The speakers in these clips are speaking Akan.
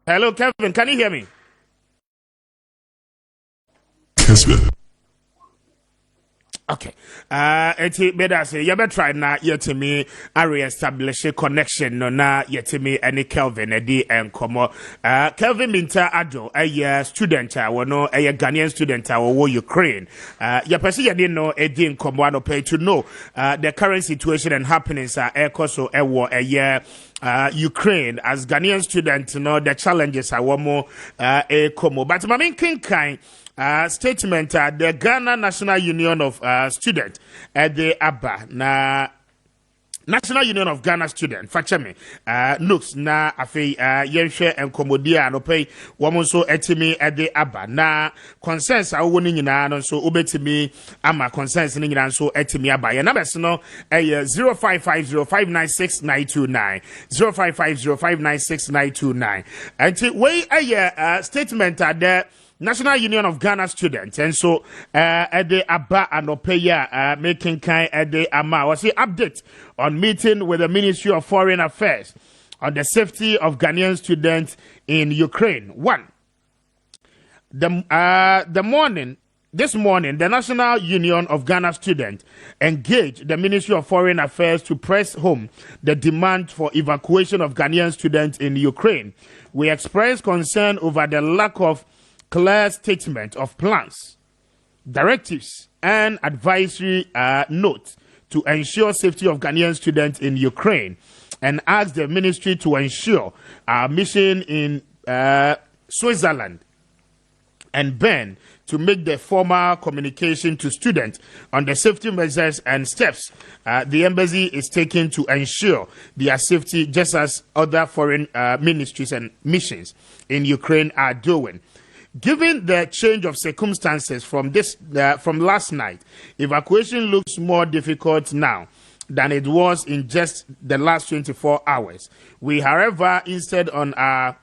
Hello, Kevin. Can you hear me? Kessben. Okay. Eti better say you better try na yetimi a re-establish a connection no na yetimi any Kelvin edi enkomo. Kelvin Minta Ado a student wono a Ghanaian student wo Ukraine. Ya pesi ya no edi enkomo ano pay to know the current situation and happenings so ewo Ukraine as Ghanaian student the challenges are one more komo. But my main kind statement the Ghana National Union of Students at the ABBA na National Union of Ghana Students facheme nooks na afei yenhwe enkomodia no pay womo so etimi ede aba na concerns awo ni nyina no so obetimi ama concerns ni nyina so etimi aba ye na beso no 0550596929 0550596929 enti we statement the National Union of Ghana Students, and so the Abba Anopeya making kind the Ama was the update on meeting with the Ministry of Foreign Affairs on the safety of Ghanaian students in Ukraine. One, this morning, the National Union of Ghana Students engaged the Ministry of Foreign Affairs to press home the demand for evacuation of Ghanaian students in Ukraine. We expressed concern over the lack of clear statement of plans, directives, and advisory notes to ensure safety of Ghanaian students in Ukraine, and asked the ministry to ensure our mission in Switzerland and Bern to make the formal communication to students on the safety measures and steps the embassy is taking to ensure their safety, just as other foreign ministries and missions in Ukraine are doing. Given the change of circumstances from last night, evacuation looks more difficult now than it was in just the last 24 hours. We, however, insisted on our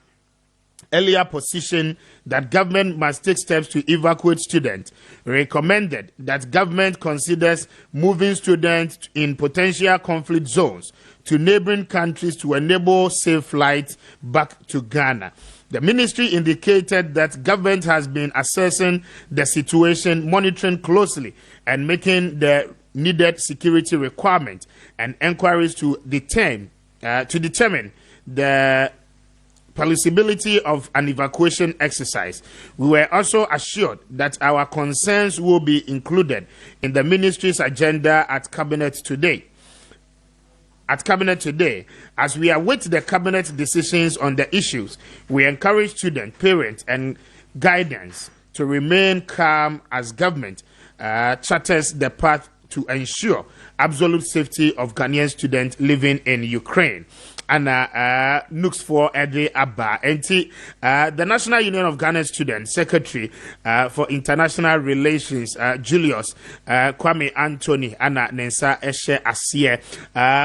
earlier position that government must take steps to evacuate students, recommended that government considers moving students in potential conflict zones to neighboring countries to enable safe flights back to Ghana. The ministry indicated that government has been assessing the situation, monitoring closely, and making the needed security requirements and inquiries to determine the plausibility of an evacuation exercise. We were also assured that our concerns will be included in the ministry's agenda at Cabinet today. As we await the cabinet decisions on the issues, we encourage students, parents, and guidance to remain calm as government charters the path to ensure absolute safety of Ghanaian students living in Ukraine. And looks for Ede Abba. And the National Union of Ghana Students Secretary for International Relations, Julius Kwame Anthony, Anna Nensa Eshe Asiye.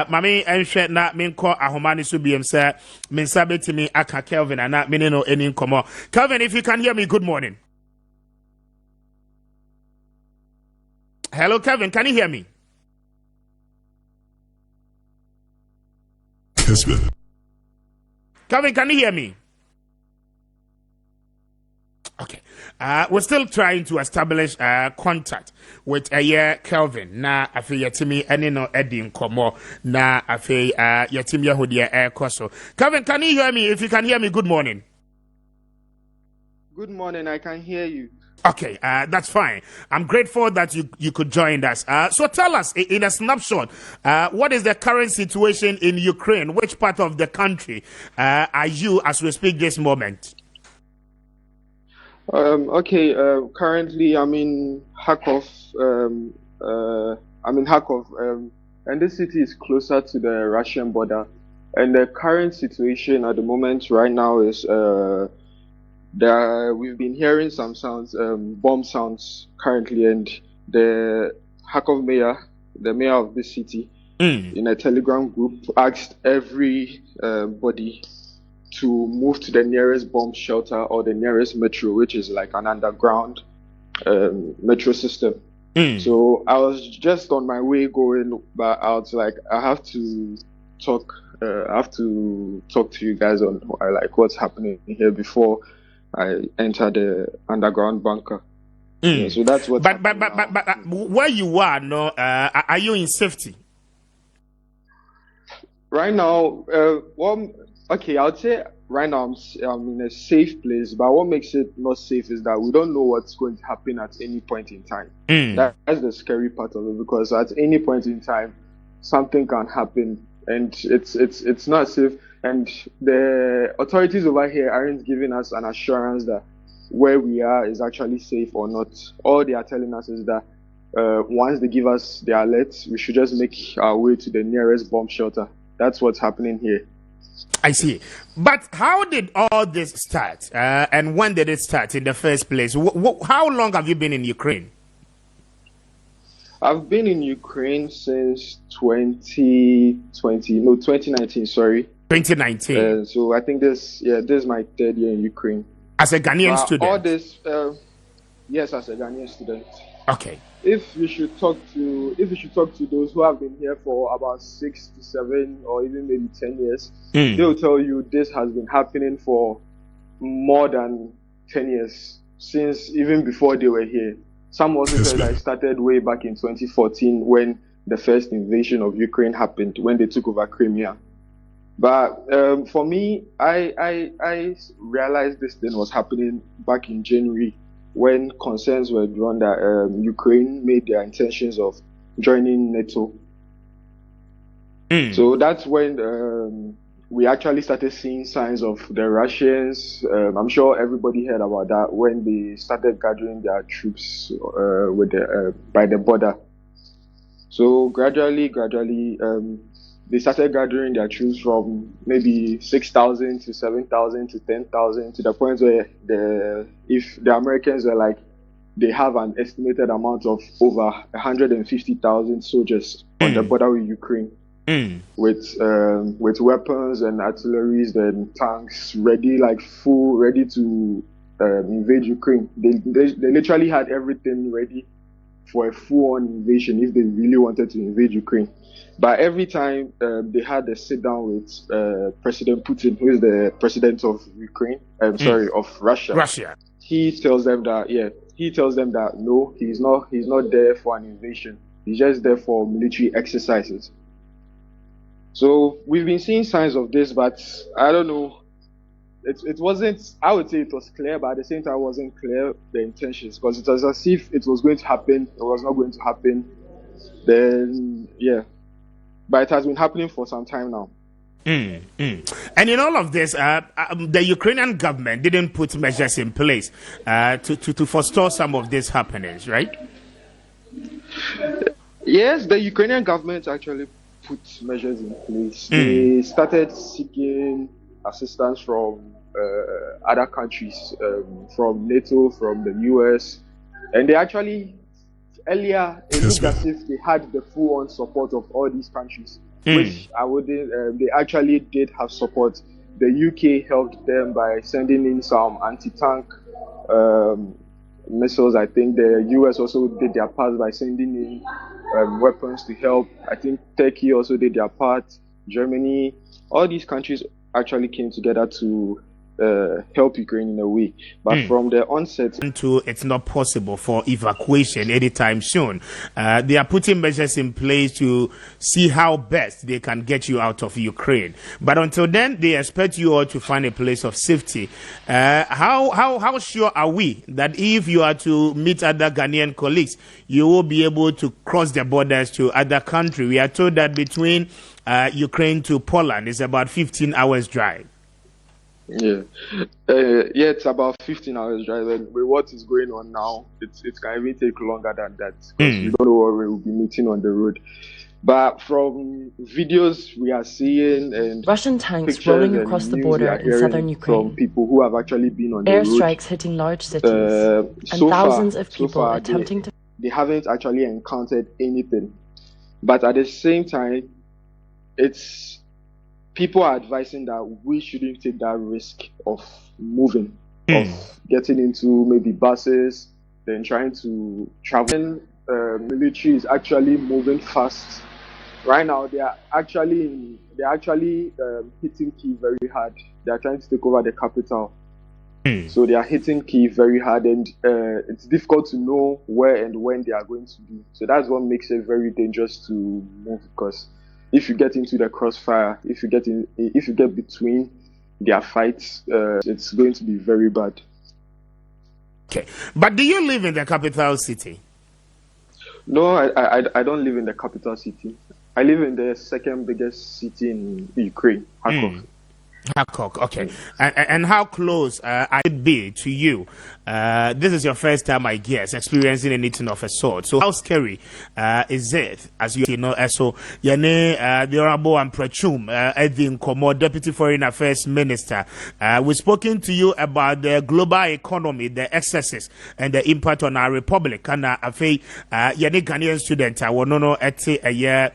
Mami Enshe na minko ahomani subiem se minsabe timi aka Kelvin and not minino any komo. Kelvin, if you can hear me, good morning. Hello, Kelvin, can you hear me? Kessben. Kevin, can you hear me? Okay. We're still trying to establish contact with Kelvin. Na afi yatimi eni no edin komo. Na afi yatimi yahudia koso. Kelvin, can you hear me? If you can hear me, good morning. Good morning, I can hear you. Okay, that's fine. I'm grateful that you could join us. So tell us, in a snapshot, what is the current situation in Ukraine? Which part of the country are you as we speak this moment? Currently I'm in Kharkov. And this city is closer to the Russian border. And the current situation at the moment right now is we've been hearing some sounds, bomb sounds currently, and the Kharkov mayor, the mayor of this city, in a Telegram group, asked everybody to move to the nearest bomb shelter or the nearest metro, which is like an underground metro system. So I was just on my way going, but I was like, I have to talk I have to talk to you guys on like what's happening here before I enter the underground bunker. Yeah, so that's what. But where you are, no, are you in safety? Right now, okay, I would say right now I'm in a safe place, but what makes it not safe is that we don't know what's going to happen at any point in time. That's the scary part of it, because at any point in time, something can happen, and it's not safe. And the authorities over here aren't giving us an assurance that where we are is actually safe or not. All they are telling us is that once they give us the alert, we should just make our way to the nearest bomb shelter. That's what's happening here. I see. But how did all this start? And when did it start in the first place? How long have you been in Ukraine? I've been in Ukraine since 2019, sorry. 2019. So I think this is my third year in Ukraine. As a Ghanaian student? All this, yes, as a Ghanaian student. Okay. If you should talk to those who have been here for about 6 to 7 or even maybe 10 years, they'll tell you this has been happening for more than 10 years, since even before they were here. Some also said that it started way back in 2014 when the first invasion of Ukraine happened, when they took over Crimea. But for me, I realized this thing was happening back in January, when concerns were drawn that Ukraine made their intentions of joining NATO. So that's when we actually started seeing signs of the Russians. I'm sure everybody heard about that when they started gathering their troops by the border. So gradually, they started gathering their troops from maybe 6,000 to 7,000 to 10,000, to the point where if the Americans were like, they have an estimated amount of over 150,000 soldiers on the border with Ukraine, with weapons and artilleries and tanks ready to invade Ukraine. They literally had everything ready for a full-on invasion if they really wanted to invade Ukraine. But every time they had a sit-down with President Putin, who is the president of Ukraine, of Russia. He tells them that no, he's not there for an invasion. He's just there for military exercises. So we've been seeing signs of this, but I don't know. It wasn't, I would say it was clear, but at the same time it wasn't clear the intentions, because it was as if it was going to happen, it was not going to happen. Then, yeah. But it has been happening for some time now. And in all of this, the Ukrainian government didn't put measures in place to forestall some of these happenings, right? Yes, the Ukrainian government actually put measures in place. They started seeking assistance from other countries, from NATO, from the US, and they actually earlier it looked as if they had the full-on support of all these countries, which I wouldn't. They actually did have support. The UK helped them by sending in some anti-tank missiles. I think the US also did their part by sending in weapons to help. I think Turkey also did their part. Germany, all these countries actually came together to help Ukraine in a way. But from the onset, it's not possible for evacuation anytime soon. They are putting measures in place to see how best they can get you out of Ukraine. But until then, they expect you all to find a place of safety. How sure are we that if you are to meet other Ghanaian colleagues, you will be able to cross the borders to other countries? We are told that between Ukraine to Poland is about 15 hours drive. Yeah, it's about 15 hours drive. And with what is going on now, it can even take longer than that, because we don't know what we will be meeting on the road. But from videos we are seeing and Russian tanks rolling across the border in southern Ukraine, from people who have actually been on the road, airstrikes hitting large cities, and thousands of people attempting to. They haven't actually encountered anything. But at the same time, people are advising that we shouldn't take that risk of moving, of getting into maybe buses, then trying to travel. Military is actually moving fast right now they are actually hitting Kyiv very hard. They are trying to take over the capital. So they are hitting Kyiv very hard, and it's difficult to know where and when they are going to be. So that's what makes it very dangerous to move, because if you get into the crossfire, if you get between their fights, it's going to be very bad. Okay, but do you live in the capital city? No, I don't live in the capital city. I live in the second biggest city in Ukraine, Kharkov. Kharkov, okay. And how close I would be to you? This is your first time, I guess, experiencing anything of a sort. So how scary is it? As you know, so Yane, the Honorable and Prechum, Edwin Komo, Deputy Foreign Affairs Minister, we've spoken to you about the global economy, the excesses, and the impact on our republic. And I feel Yane Ghanaian student, I want to know at a year.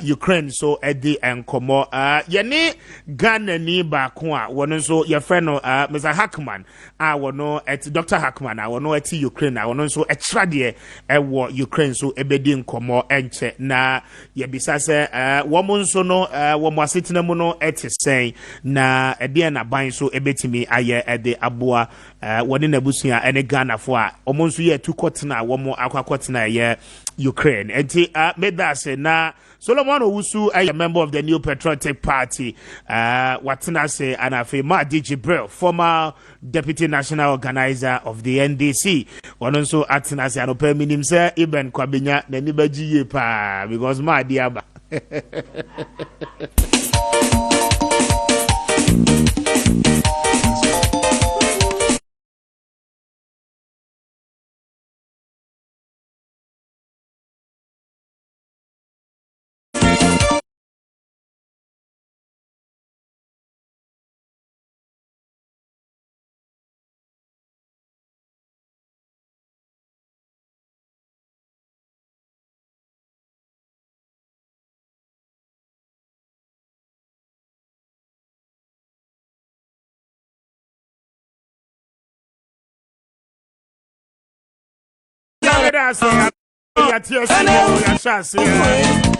Ukraine so Eddie and Komo yene Ghana ni ba ko a wono so your friend Mr. Hackman wono at Dr. Hackman wono at Ukraine wono so etrade ewo Ukraine so ebedi nkomo enche na ye bisa se womo so no womo asetina mu no etisen na ede na ban so ebetimi aye ede aboa woni na busua ene Ghana fo a omo so ye tukotena womo akwakotena ye Ukraine enti made that say na Solomon Owusu, a member of the New Patriotic Party, Watina say, and Afema Jibril, former Deputy National Organizer of the NDC. One also acting as an open minim, sir, Iben Kwabinya, Nenibaji pa, because my dear.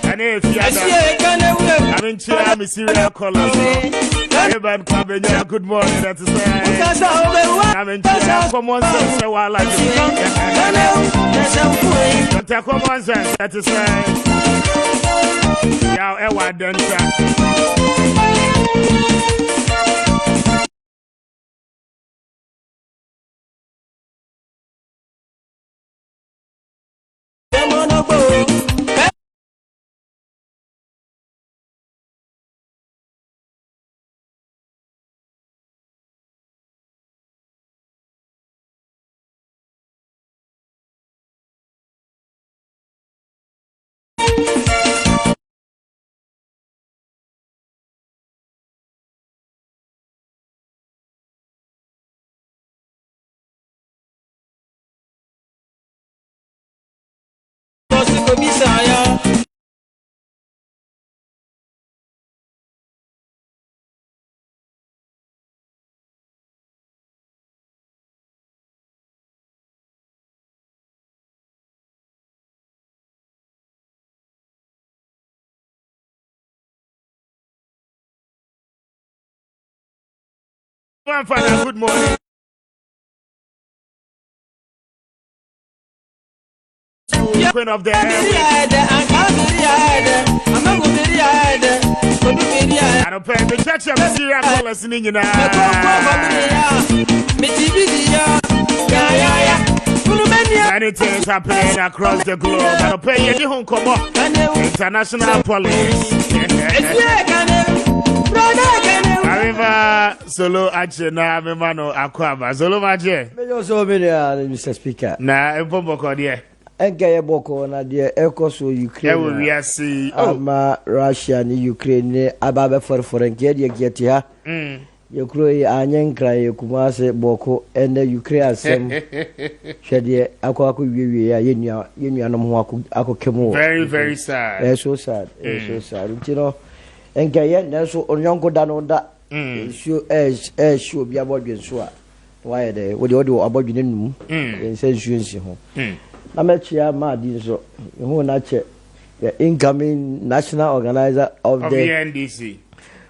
And if you are in Chile, serial colors. Good morning, that's I'm in Chile. Come on, say, while I do. Come on, say, that is yeah, Ewa Densa. Good morning. Queen of the I don't pay the church of Syria colors in many things happening across the globe. I don't pay any home come up. International police. Arriva solo ache na memano akwaba solo maje. Mejo so Mr. Speaker. Na empombo ko de. Engaye boko na de ekoso Ukraine. We are see ama Russia ni Ukraine ababe for nke de geti ha. Ukraine anyen kran Kumase boko ene Ukraine asem. Hwede akwa wiwie ya yenua no ho akokemu. Very sad. It's so sad. It's so sad. You know, engaye na so onyonko da no da. Show be about you so why the what the abodwene num say nsuo nsi ho na mechia ma di so ho na che incoming national organizer of the NDC.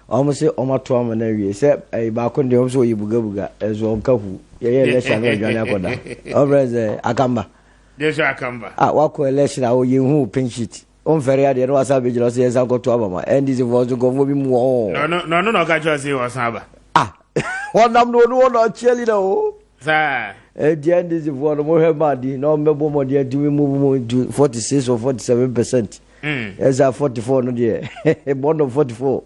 Almost say Omato Amanawi, except a Bakon also Ibuga as well. Kafu, election, Akamba. There's Akamba. At what election I will you who pinch it. On Ferry, there was a vigilance as I go to Abama, and this was to go moving more. No, Gajosi was Saba. One number one or cheerleader, though. Sir, at the end is for the more body, no member more dear to move to 46 or 47%. As I 44, no dear, a bond of 44.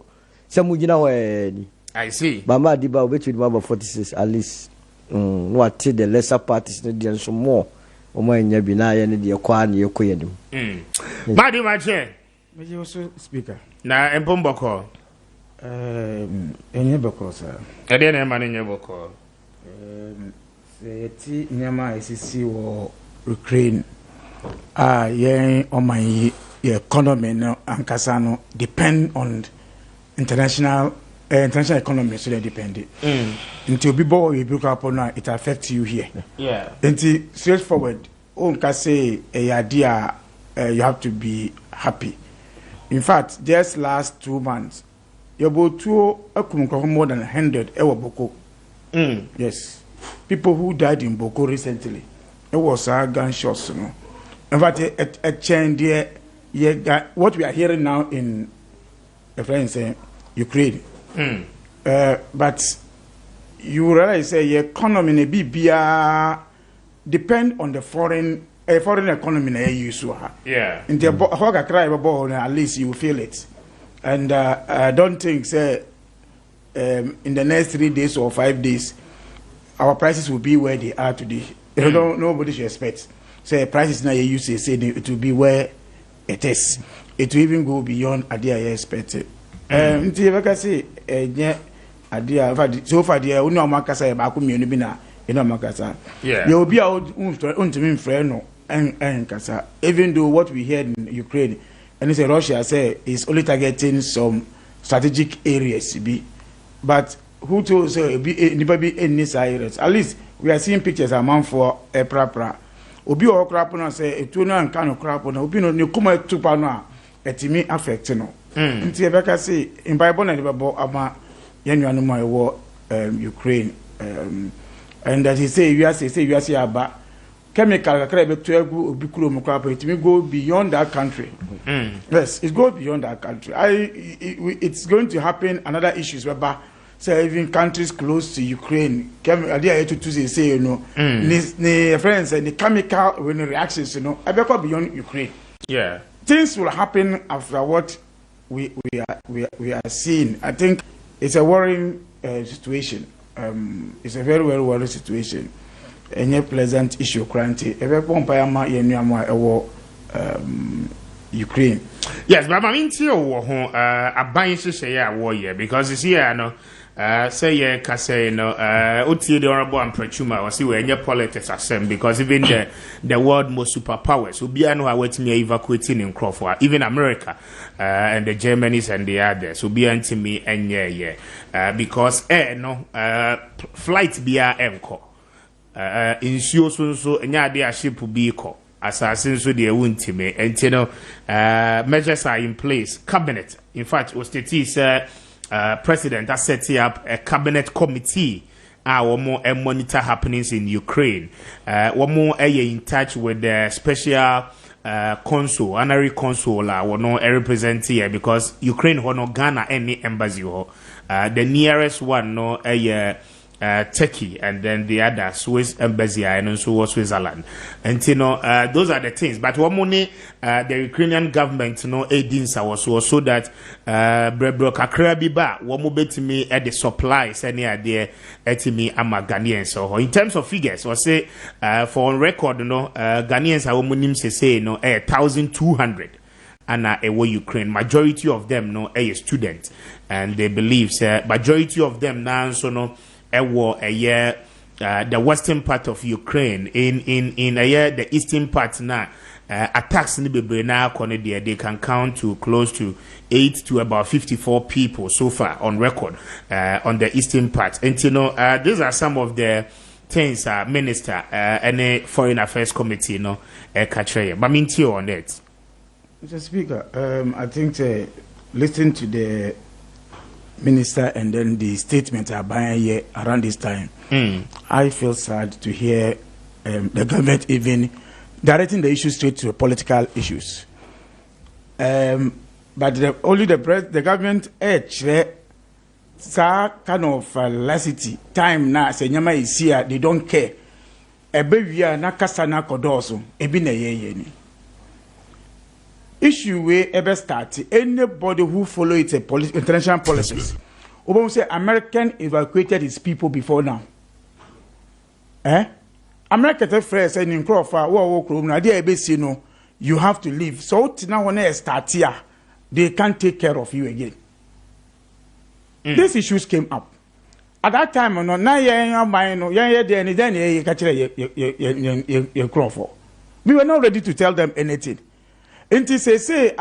Some would know I see. Mama Diba, which with Mama 46 at least. What the lesser parties need some more. O my Yabina and the Aquan, you queen. Maddy, my chair. But you also speaker. Now, and Pomboko. In your book, sir. I didn't have money in your book. The tea Yama ICC or Ukraine. On my economy and Casano depend on international economy, so they depend. Until people we broke up on it affects you here. Yeah. Until straightforward, on can say a idea you have to be happy. In fact, just last 2 months, you bought more than 100 Boko. Yes. People who died in Boko recently. It was gunshots, you know. In fact, a change there, what we are hearing now in the French Ukraine. But you realize the economy in Libya depend on the foreign economy na use. Yeah. In the hoga cry about at least you feel it. And I don't think say in the next 3 days or 5 days our prices will be where they are today. Nobody should expect. Say prices now you say it will be where it is. It will even go beyond idea you expected. Until I say idea so far the only makasa ba ko mienu bi na makasa. Yeah. You will be out untimi friend no and kasa. Even though what we heard in Ukraine and it's Russia say is only targeting some strategic areas but who told say be in this areas. At least we are seeing pictures amount for a prapra. Obi o crap no say etu no nka no crap no obi no ne kuma tupa no a etimi affect no. Nti ebeka say in Bible na the Bible ama yenuanu ma ewo Ukraine and that he say we are say aba chemical kakra be to egu obi kuro mu crap etimi go beyond that country. Yes, it goes beyond that country. It's going to happen another issues whereby say even countries close to Ukraine say you know the friends and the chemical reactions you know I beyond Ukraine. Yeah, things will happen after what we are seeing. I think it's a worrying situation. It's a very worrying situation and a pleasant issue currently Ukraine. Yes, but I mean a buying say because you see no say yeah say no uti the honorable and prechuma or see where any politics asem because even the world most superpowers will be anu awetimi evacuating in Crawford even America and the Germans and the others will be anti me and yeah because flight be enko insure so nya de ship be ko assassin so they won't me and you know measures are in place cabinet in fact was the president has set up a cabinet committee one more monitor happenings in Ukraine one more in touch with the special consul honorary consul one no represent here because Ukraine no Ghana any embassy the nearest one no Turkey and then the other Swiss embassy and also Switzerland and you know those are the things but one money the Ukrainian government aiding so that brebro kakra bi ba one mo betimi the supplies any idea etimi ama Ghanaians so in terms of figures we say for on record Ghanaians are monim say 1,200 and Ukraine majority of them a student and they believe majority of them now so the western part of Ukraine in the eastern part now attacks in the they can count to close to 8 to about 54 people so far on record on the eastern part and you know these are some of the things minister and a foreign affairs committee catch but mean on that Mr. Speaker, I think listening to the minister and then the statement about here around this time, I feel sad to hear the government even directing the issue straight to political issues. But the government kind of lassity time now say nyama is here, they don't care. Ebewia na kasa na kodoso ebi na ye issue we ever start anybody who follow it international policies. Obama say American evacuated its people before now. America tell first in Crawford na dey ebesi no you have to leave. So now when they start here, they can't take care of you again. These issues came up. At that time, no, now we were not ready to tell them anything. Until say,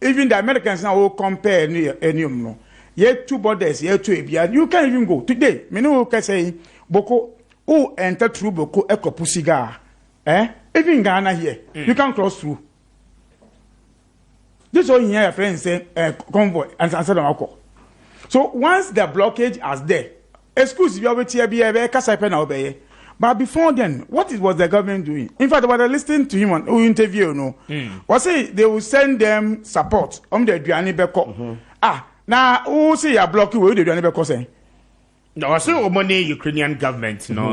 even the Americans now will compare any no. Yet 2 borders, yet 2 ABR. You can't even go today. Me no can say Boko who enter through Boko Eko Pusiga. Even Ghana here, you can cross through. This is all in your friends say convoy and answer them alcohol. So once the blockage is there, excuse you but before then, what was the government doing? In fact, when I listened to him on interview, was say they will send them support on the Duani Beko. Now who say you block you the Duani Beko say? No, I say money Ukrainian government, no,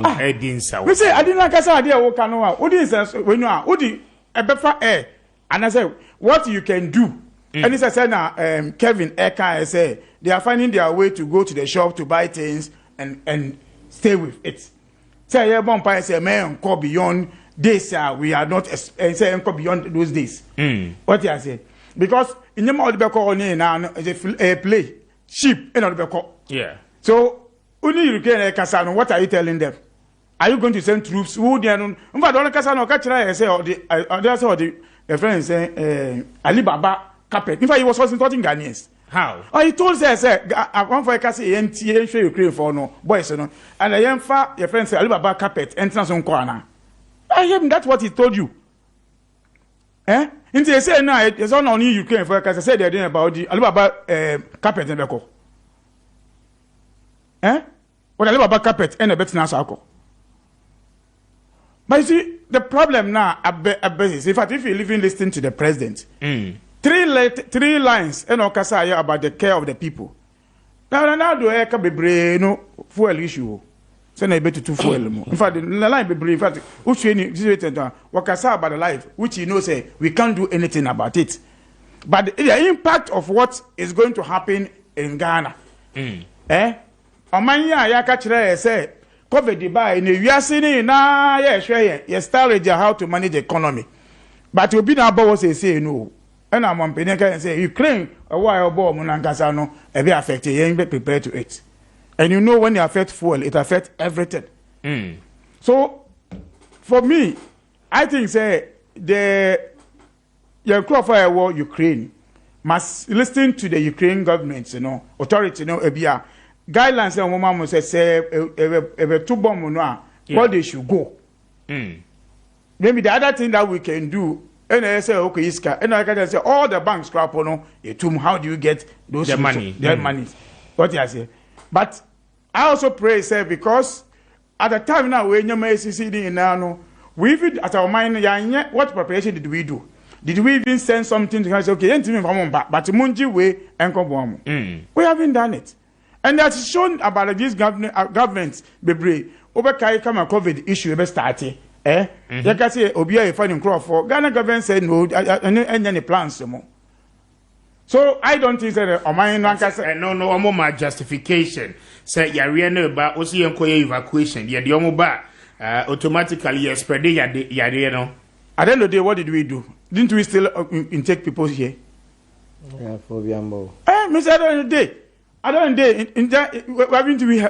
we say I didn't like I said idea Okanoa. What is when you are Udi Ebefa air? And I said, what you can do. And he said now Kevin Eka say they are finding their way to go to the shop to buy things and stay with it. Say yeah, Bompire say man go beyond this. We are not say go beyond those days. What you say? Because in the mouth now a play sheep in the yeah. So only you can Kasano. What are you telling them? Are you going to send troops? Who they are? In fact, don't Kasano catch I say or the friends say Alibaba carpet. In fact, he was insulting Ghanaians. How? Oh, he told us, I want for a case NTA show Ukraine for no boys, no, and I am far your friend say Alibaba carpet entrance on corner. I am that's what he told you. Into they say now it's on only Ukraine for a case. I said they're doing about the Alibaba carpet in Beko. What Alibaba carpet and a bit now so. But you see, the problem now, in fact, if you even listen to the president, three lines and okasa about the care of the people. Now do eka bebre no fuel issue. Say na better to fuel mo. In fact, the line bebre in fact, wakasa about the life, which you know say we can't do anything about it. But the impact of what is going to happen in Ghana, Omanya ya kachire say COVID by in the US na yeah strategy how to manage the economy. But we be now boss say no. And I'm on Peneka and say Ukraine a while bomb Munankasano be affected, you ain't be prepared to it. And you know when you affect fuel, it affects everything. So for me, I think say the Crawford war Ukraine must listen to the Ukraine government, authority, ebia guidelines and woman must say two bomb what they should go. Maybe the other thing that we can do. And I say, okay, Iska. And I can say, all the banks crap on how do you get those money? Their money. What I say. But I also pray, say, because at the time now, when you're in now, we even at our mind, what preparation did we do? Did we even send something to say, okay, but Munji way and come we haven't done it. And that's shown about this government, Bebre, over Kai-Kama COVID issue ever started. You can say Obia finding crop for Ghana government said no and any plans more. So I don't think that no more justification. Say Yariana ba osi enkoye evacuation. The omoba automatically spread no. At the end of the day, what did we do? Didn't we still intake people here? Yeah, for Biambo. Mr. At the end of the day, in that haven't we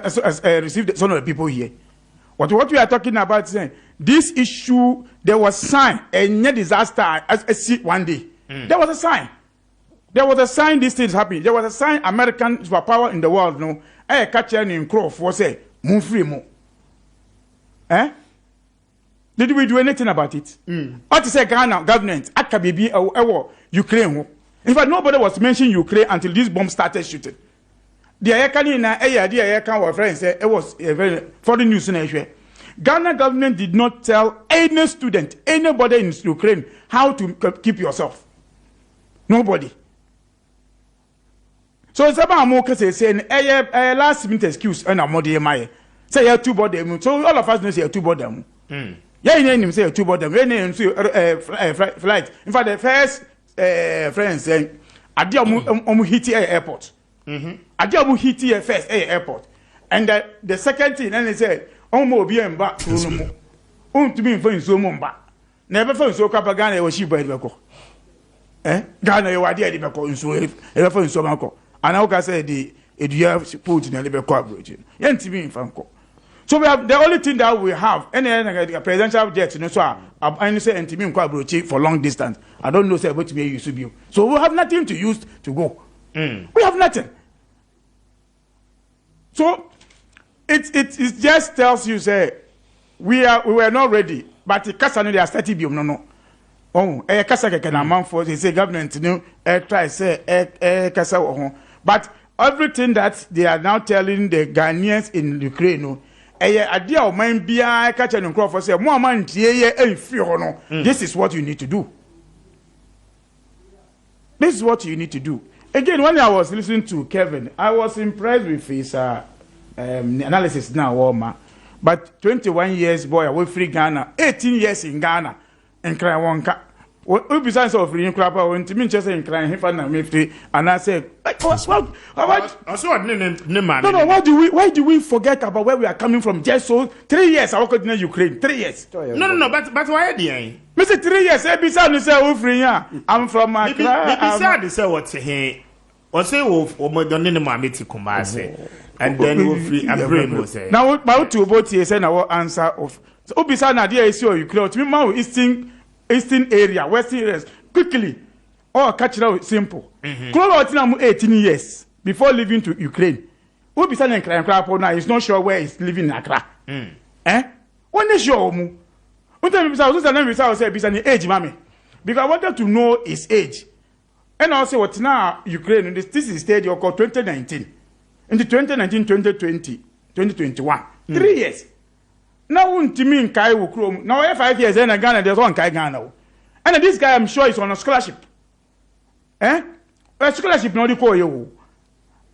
received some of the people here? What we are talking about saying this issue, there was sign and disaster as see one day. There was a sign. There was a sign this thing is happening. There was a sign American superpower in the world. No, catch in Crow for say move free mo. Did we do anything about it? What is a Ghana government? Akabibi Ukraine. In fact, nobody was mentioning Ukraine until this bomb started shooting. The Ayakani friends said it was a very foreign news in Asia. Ghana government did not tell any student, anybody in Ukraine, how to keep yourself. Nobody. So Saba Amoka saying last minute excuse and a modi my say you two body. So all of us know say you two body. Yeah, you name say two body. Flight. In fact, the first friends saying Adia hit airport. Adia hit first airport. And the second thing, and they said, Omo be and back to no to be for so mumba. Never found so Capagana was she by the Bako. Ghana, you are dear, the Bako, so ever found so Mako. And I say the you put in a liberal corporation. Yen to me in Franco. So we have the only thing that we have, any presidential jet, you know, so I say and to me in for long distance. I don't know say what me you should be. So we have nothing to use to go. We have nothing. So it just tells you say we were not ready, but the Kasano they are starting be no. Oh, Kasa can amount for they say government you know try say Kasa but everything that they are now telling the Ghanaians in Ukraine no idea of mind be catch and crop for say more man this is what you need to do. This is what you need to do. Again, when I was listening to Kevin, I was impressed with his analysis now, Walma. But 21 years boy away free Ghana, 18 years in Ghana, and cry one cat. Besides of free crap, I went to Manchester and crying him and I said, why do we forget about where we are coming from? Just so 3 years I worked in Ukraine, 3 years. No, but why are they? Mr. 3 years, besides say free, I'm from my besides say what's here. Or say Omodonine Mamiti Kumase, and then we'll free and bring say. Now, about to both here, send our answer of Obisana, dear, is you close to me, Eastern area, Western areas, quickly, or catch it out simple. Close out 18 years before leaving to Ukraine. Obisana and Cran now is not sure where he's living in Accra. When they show me, what time is I say, Bisani age, mammy, because I wanted to know his age. And also, what now Ukraine, this is stage called 2019. In the 2019, 2020, 2021. 3 years. Now, to me in Kai Wukrom. Now, 5 years, then Ghana, there's one Kai Ghana. And this guy, I'm sure, is on a scholarship. A scholarship, not the call you.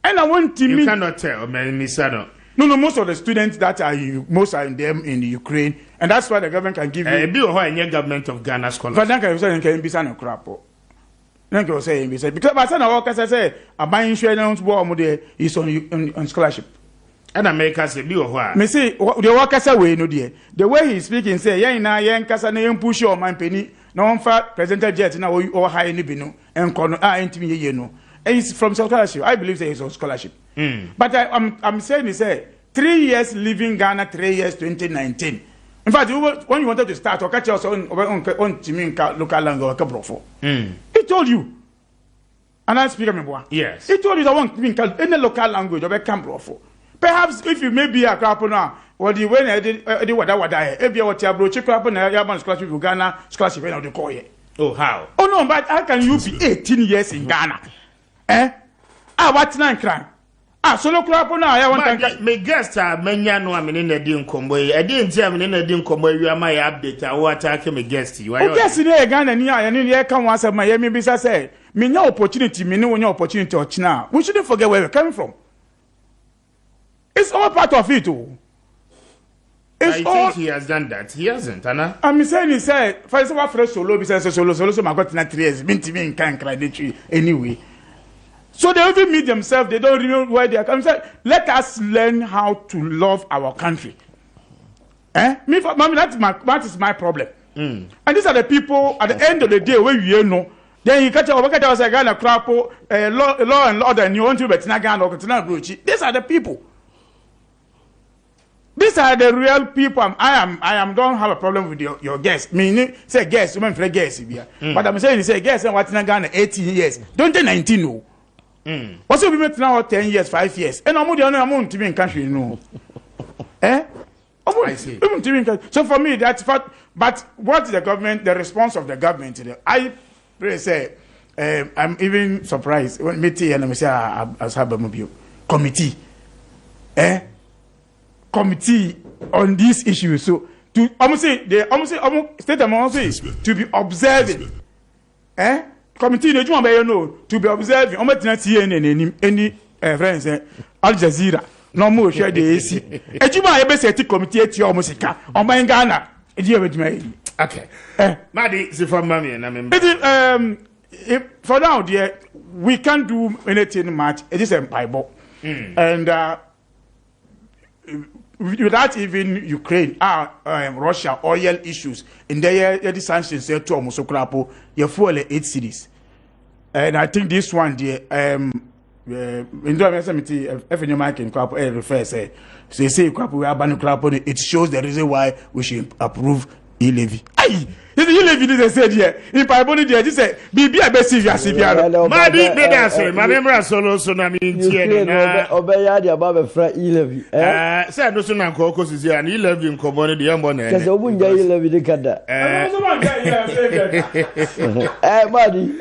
And I want to You cannot tell, Misano. No, most of the students that are most are in them in the Ukraine. And that's why the government can give you. A bill in your government of Ghana scholarship. But then can be some crap. Thank you for saying because my son workers I say a buying insurance is on scholarship. And America say be or me say the workers away no dear. The way he's speaking say yen kasa na push your man penny no one fat presented jet now or high any bino and kono intimi ye no. And it's from scholarship. I believe it's on scholarship. But I'm saying he say 3 years leaving Ghana, 3 years 2019. In fact, when you wanted to start, or catch us on local language, he told you. And I speak a yes. He told you that one in the local language of a camp. Perhaps if you may be a crap now, or the way I did what I if you want to broach a crap on a Yaman scholarship in Ghana, scholarship in the Koye. Oh, how? Oh, no, but how can you be 18 years in Ghana? What's nine crime? So crap now. I want to make guests are many no I'm in the Dean Combo. I didn't tell me in the Dean Combo. You are my update. I will attack him against you. I guess in Ghana and in here come once of Miami. Bisa say, me no opportunity, me no opportunity or China. We shouldn't forget where we're coming from. It's all part of it. I think he has done that. He hasn't, Anna. I'm saying he said, for example, fresh solo, besides solo, so my got in 3 years, mean to me in can't cry anyway. So they even meet themselves, they don't remember where they are coming. Let us learn how to love our country. That is my problem. And these are the people at the end of the day where you know. Then you catch us a Ghana crap, law and order, and you want to bet Ghana or these are the people. These are the real people. I don't have a problem with your guess. Meaning, say guess, you mean for guess, but I'm saying, say guess, and what's in Ghana 18 years, don't 19 no. What's we met now 10 years, 5 years, and I'm the only amount to be in country, no. I see. So for me, that's what. But what the government, the response of the government, I really say, I'm even surprised when meeting and I say, as have a committee, committee on these issues. So to almost say state to be observing, committee they know to be observing. Almost not CNN any friends Al Jazeera. No more share the AC. Ejuma ebe set committee eti almost ka. Oman Ghana. Okay. Madi, si for mommy and I mean. For now, dear, we can't do anything much. It is a Bible, and without even Ukraine, Russia oil issues in the sanctions there to almostokrapo. You fuel 8 cities, and I think this one, dear, in the committee, if you make in crap, refer say crap we are banning crap. It shows the reason why we should approve e-levy. Aye. You this said here. If I bought it, just say, be a best if you are severe. My big say, my memory solo, so I mean, obey the above a fry e-levy. Said no sooner Cocos is here and e-levy in Common, the young one. Because I wouldn't get e-levy the cat. Buddy.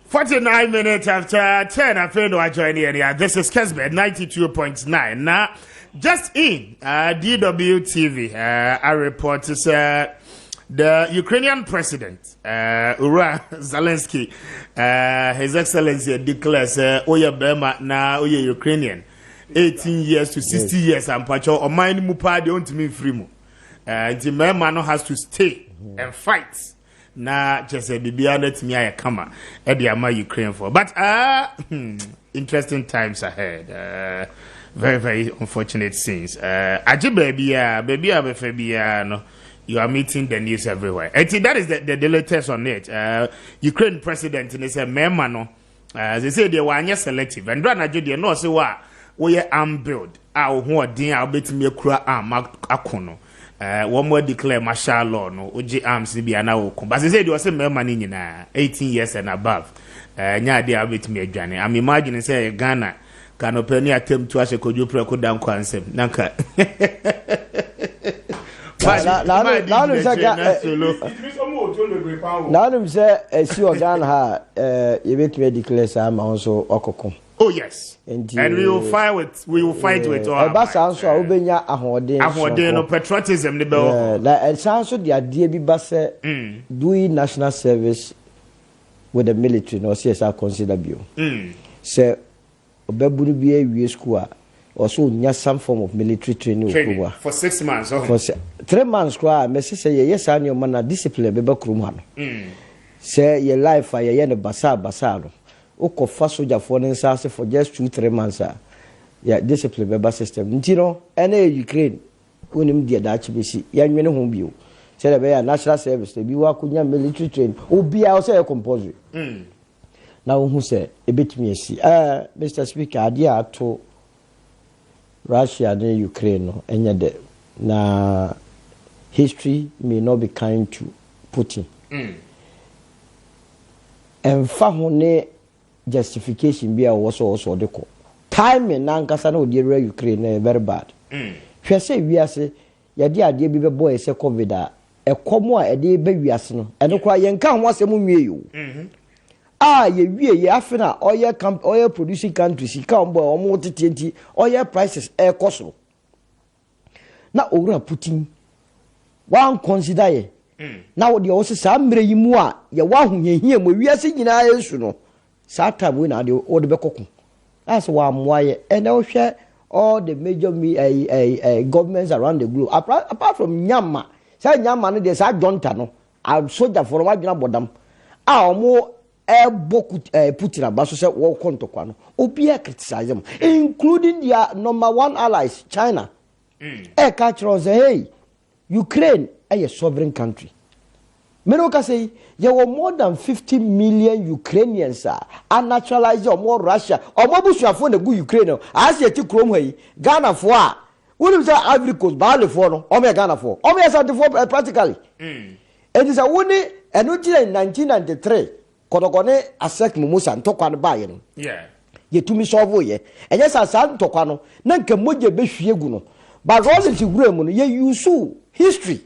49 minutes after 10, I feel no I join here. This is Kessben 92.9. Now, just in DWTV, I report is the Ukrainian president, Ura Zelensky, His Excellency declares, Oya Bema na Oya Ukrainian, 18 years to 60 years, and Pacho, or mine Mupa, they want me free mo. The man has to stay and fight. Na just a bibiana to me I come at the Ama Ukraine for. But interesting times ahead. Very, very unfortunate scenes. Aji baby, no. You are meeting the news everywhere. And that is the latest on it. Ukraine president is a memano. As they say, they were selective. And Rana Judy, no, so what? We are armed build. Our who are dear, I'll bet me a cra arm, Akono. One more declare martial law, no, Uji arms be an hour. But they said there was a man in 18 years and above. Nya they are with me a journey. I'm imagining, say, Ghana can open any attempt to ask a could you put down Kwansem. Nanka. Now, say, see Ghana, you make me declare some also Okoko. Oh yes, and we will fight with all. But sounds so obenya ahode no patriotism the bell. It sounds so the idea be basse doing national service with the military no CSR consider bio. Say obeburu bi awie school also nya some form of military training for 6 months. For 3 months kwa me say yes an your man discipline be bakrum ha no. Say your life ye ne basa no. Okofa soldier for nsa for just 2-3 months yeah discipline member system ntino ene Ukraine onim dia da chibesi ya nwene ho bio say the be national service be wa kunya military train obia o say compulsory na who say ebetimi asi Mr. Speaker adia to Russia and Ukraine no enye de na history may not be kind to Putin emfa ho ne justification be also de ko time na nkasa na odi Ukraine very bad hwe say wiase ye de ade bi be boy say covid a ekomo a ede be wiase no eno kwa ye nka ho asem nwie yo ye wie ye afina oil producing countries ka ombo omo tetienti oil prices koso na owura Putin wan consider ye na wo de wo se sa mre yi mu a ye wa ho hehia mo wiase nyina yesu no Sata we na all the bekoku. That's why I'm why and I'll share all the major governments around the globe. Apart from Nyama, say Nyama there's a Jontano. I'm soldier for what you about them. More boku Putin about say war conto kwano. Obia criticize them, including their number one allies, China. Culture say, hey, Ukraine is a sovereign country. Meroka say there were more than 50 million Ukrainians naturalized or more Russia or more Bushafon the good Ukraine. As you took Chrome Ghana for what is that Ivory Coast Bali for or Ghana for or me practically. It is a only and in 1993 Kodogone Asek Mumusa and Tokwan Bayan. Yeah. Ye to me solve ye and yes, I said Tokano, Nanka Moja Beshueguno. but rollins wura mu no ye use history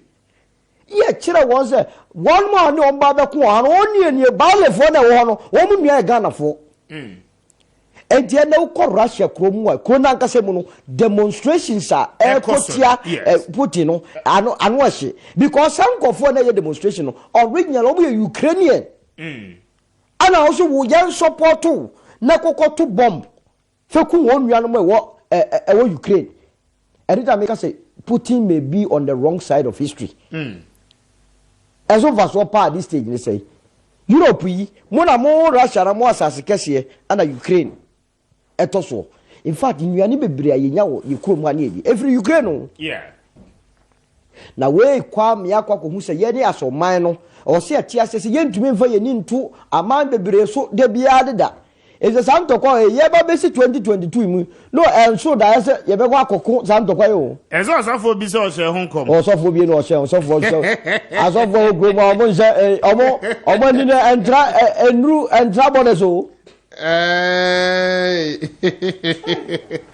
ye kire won say one man no ba be ko an oni balefo na wo no wo mu nua Ghana fo enti na ukọ Russia krom wa ko na nkase mu no demonstrations are ekotia Putin no ano ahye because sankofo na ye demonstration no original obo Ukrainian ana also wo yan support na kokoto bomb feku won nua no mo ewo Ukraine anytime make say Putin may be on the wrong side of history as of us part this stage they say Europe yi mo na mo Russia na mo asase kese ana Ukraine etoso in fact nnuane bebre ayenya wo yekrom ha na ebi every Ukraine no na we kwa me akwa ko hu se ye ne asoman no o se atia se ye ntumi mfa ye ni ntu aman bebre so de bia deda eze santokwa ye ba besi 2022 mu no enso da se ye be kwa akoko santokwa yo enso asafo bi se o se ho nkom osofo bi no o se osofo asofo ogro mo mo nse omo ni entra enru entra boneso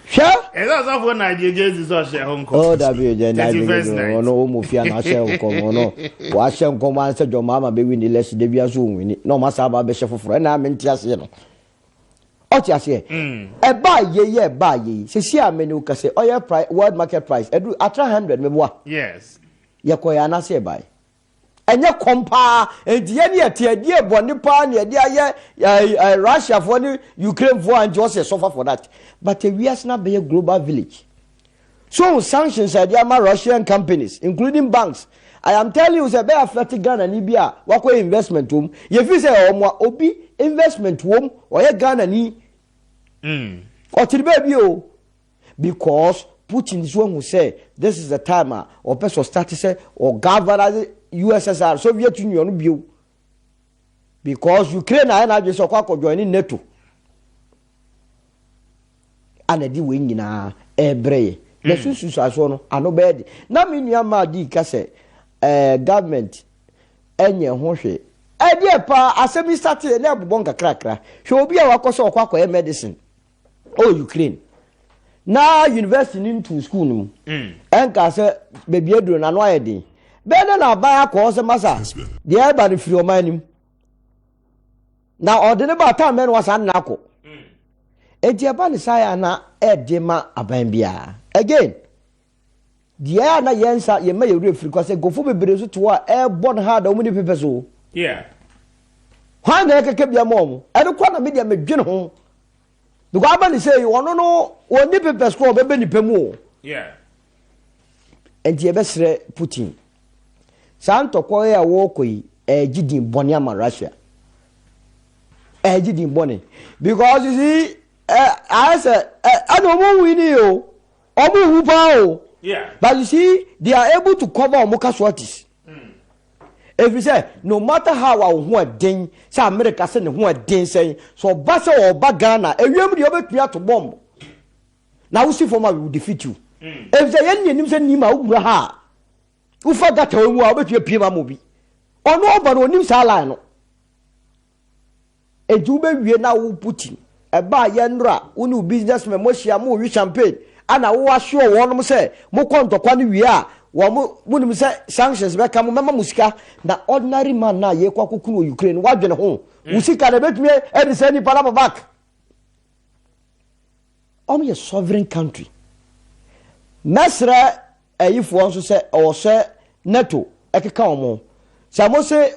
sha eza asafo na jeje so se ho nkom oh da bi je na bi no mo fia na se nkom no wa se nkom an se jo mama be win the less de bia so win no ma sa ba be she foforo na me ntia se no oti ase e ba ye se si ameni u kase oil price world market price edu atra 100 meboa yes ye koya na se bai enye kompa edie ne etiadie boni pa ne edi aye Russia for ni Ukraine for and just suffer for that but we are not be a global village so sanctions are there Russian companies including banks I am telling you say be affect Ghana ni bia wako investment ye fi say obi investment or ye Ghana ni or baby because Putin is one who say this is the time or person start to say or govern USSR Soviet Union bio because Ukraine na just okwa join NATO and di we nyina ebreye na susu aso no ano bed na me nua ma di ka say government enye ho hwe ede pa asemi start na abobon kakrakra hwe obi a wakoso okwa medicine Ukraine na university into school no enka say baby eduro na no ayedin bene na ba akọ se masa de e ba ne firi o manim na odene ba ta men wasa na akọ enti ba ne sai na e de ma aban bia again dia na yensa ye ma ye refiri ko se gofo bebere so to a e born hard o mu ni pepe so na keke bia mom e de kwa na media medwene ho because abani say wono no oni pepe score bebe ni pemu enti e be sere Putin santo ko ya wo koi gidin boni ama Russia gidin boni because you see I say I no mo wini o omo hu pa o but you see they are able to cover omo casualties if you say no matter how our who den say America say ne who den say so ba say oba Ghana ewiem de obetua to bomb na we see former we will defeat you if say yen nim say nima ugura ha ufa gata mu a obetue pie ma mobi ono oba no nim sa line no eju be wie na wo Putin e ba ye nra unu businessman mo hia mo wi champagne ana wo ahwe wonom say mo kontokwa no wie a wo mo nim say sanctions be ka mo mema musika na ordinary man na ye kwakuku no Ukraine wadwene ho musika na betue e de say ni para back a sovereign country mesra ayifo nso se o se NATO ekeka omo se mo se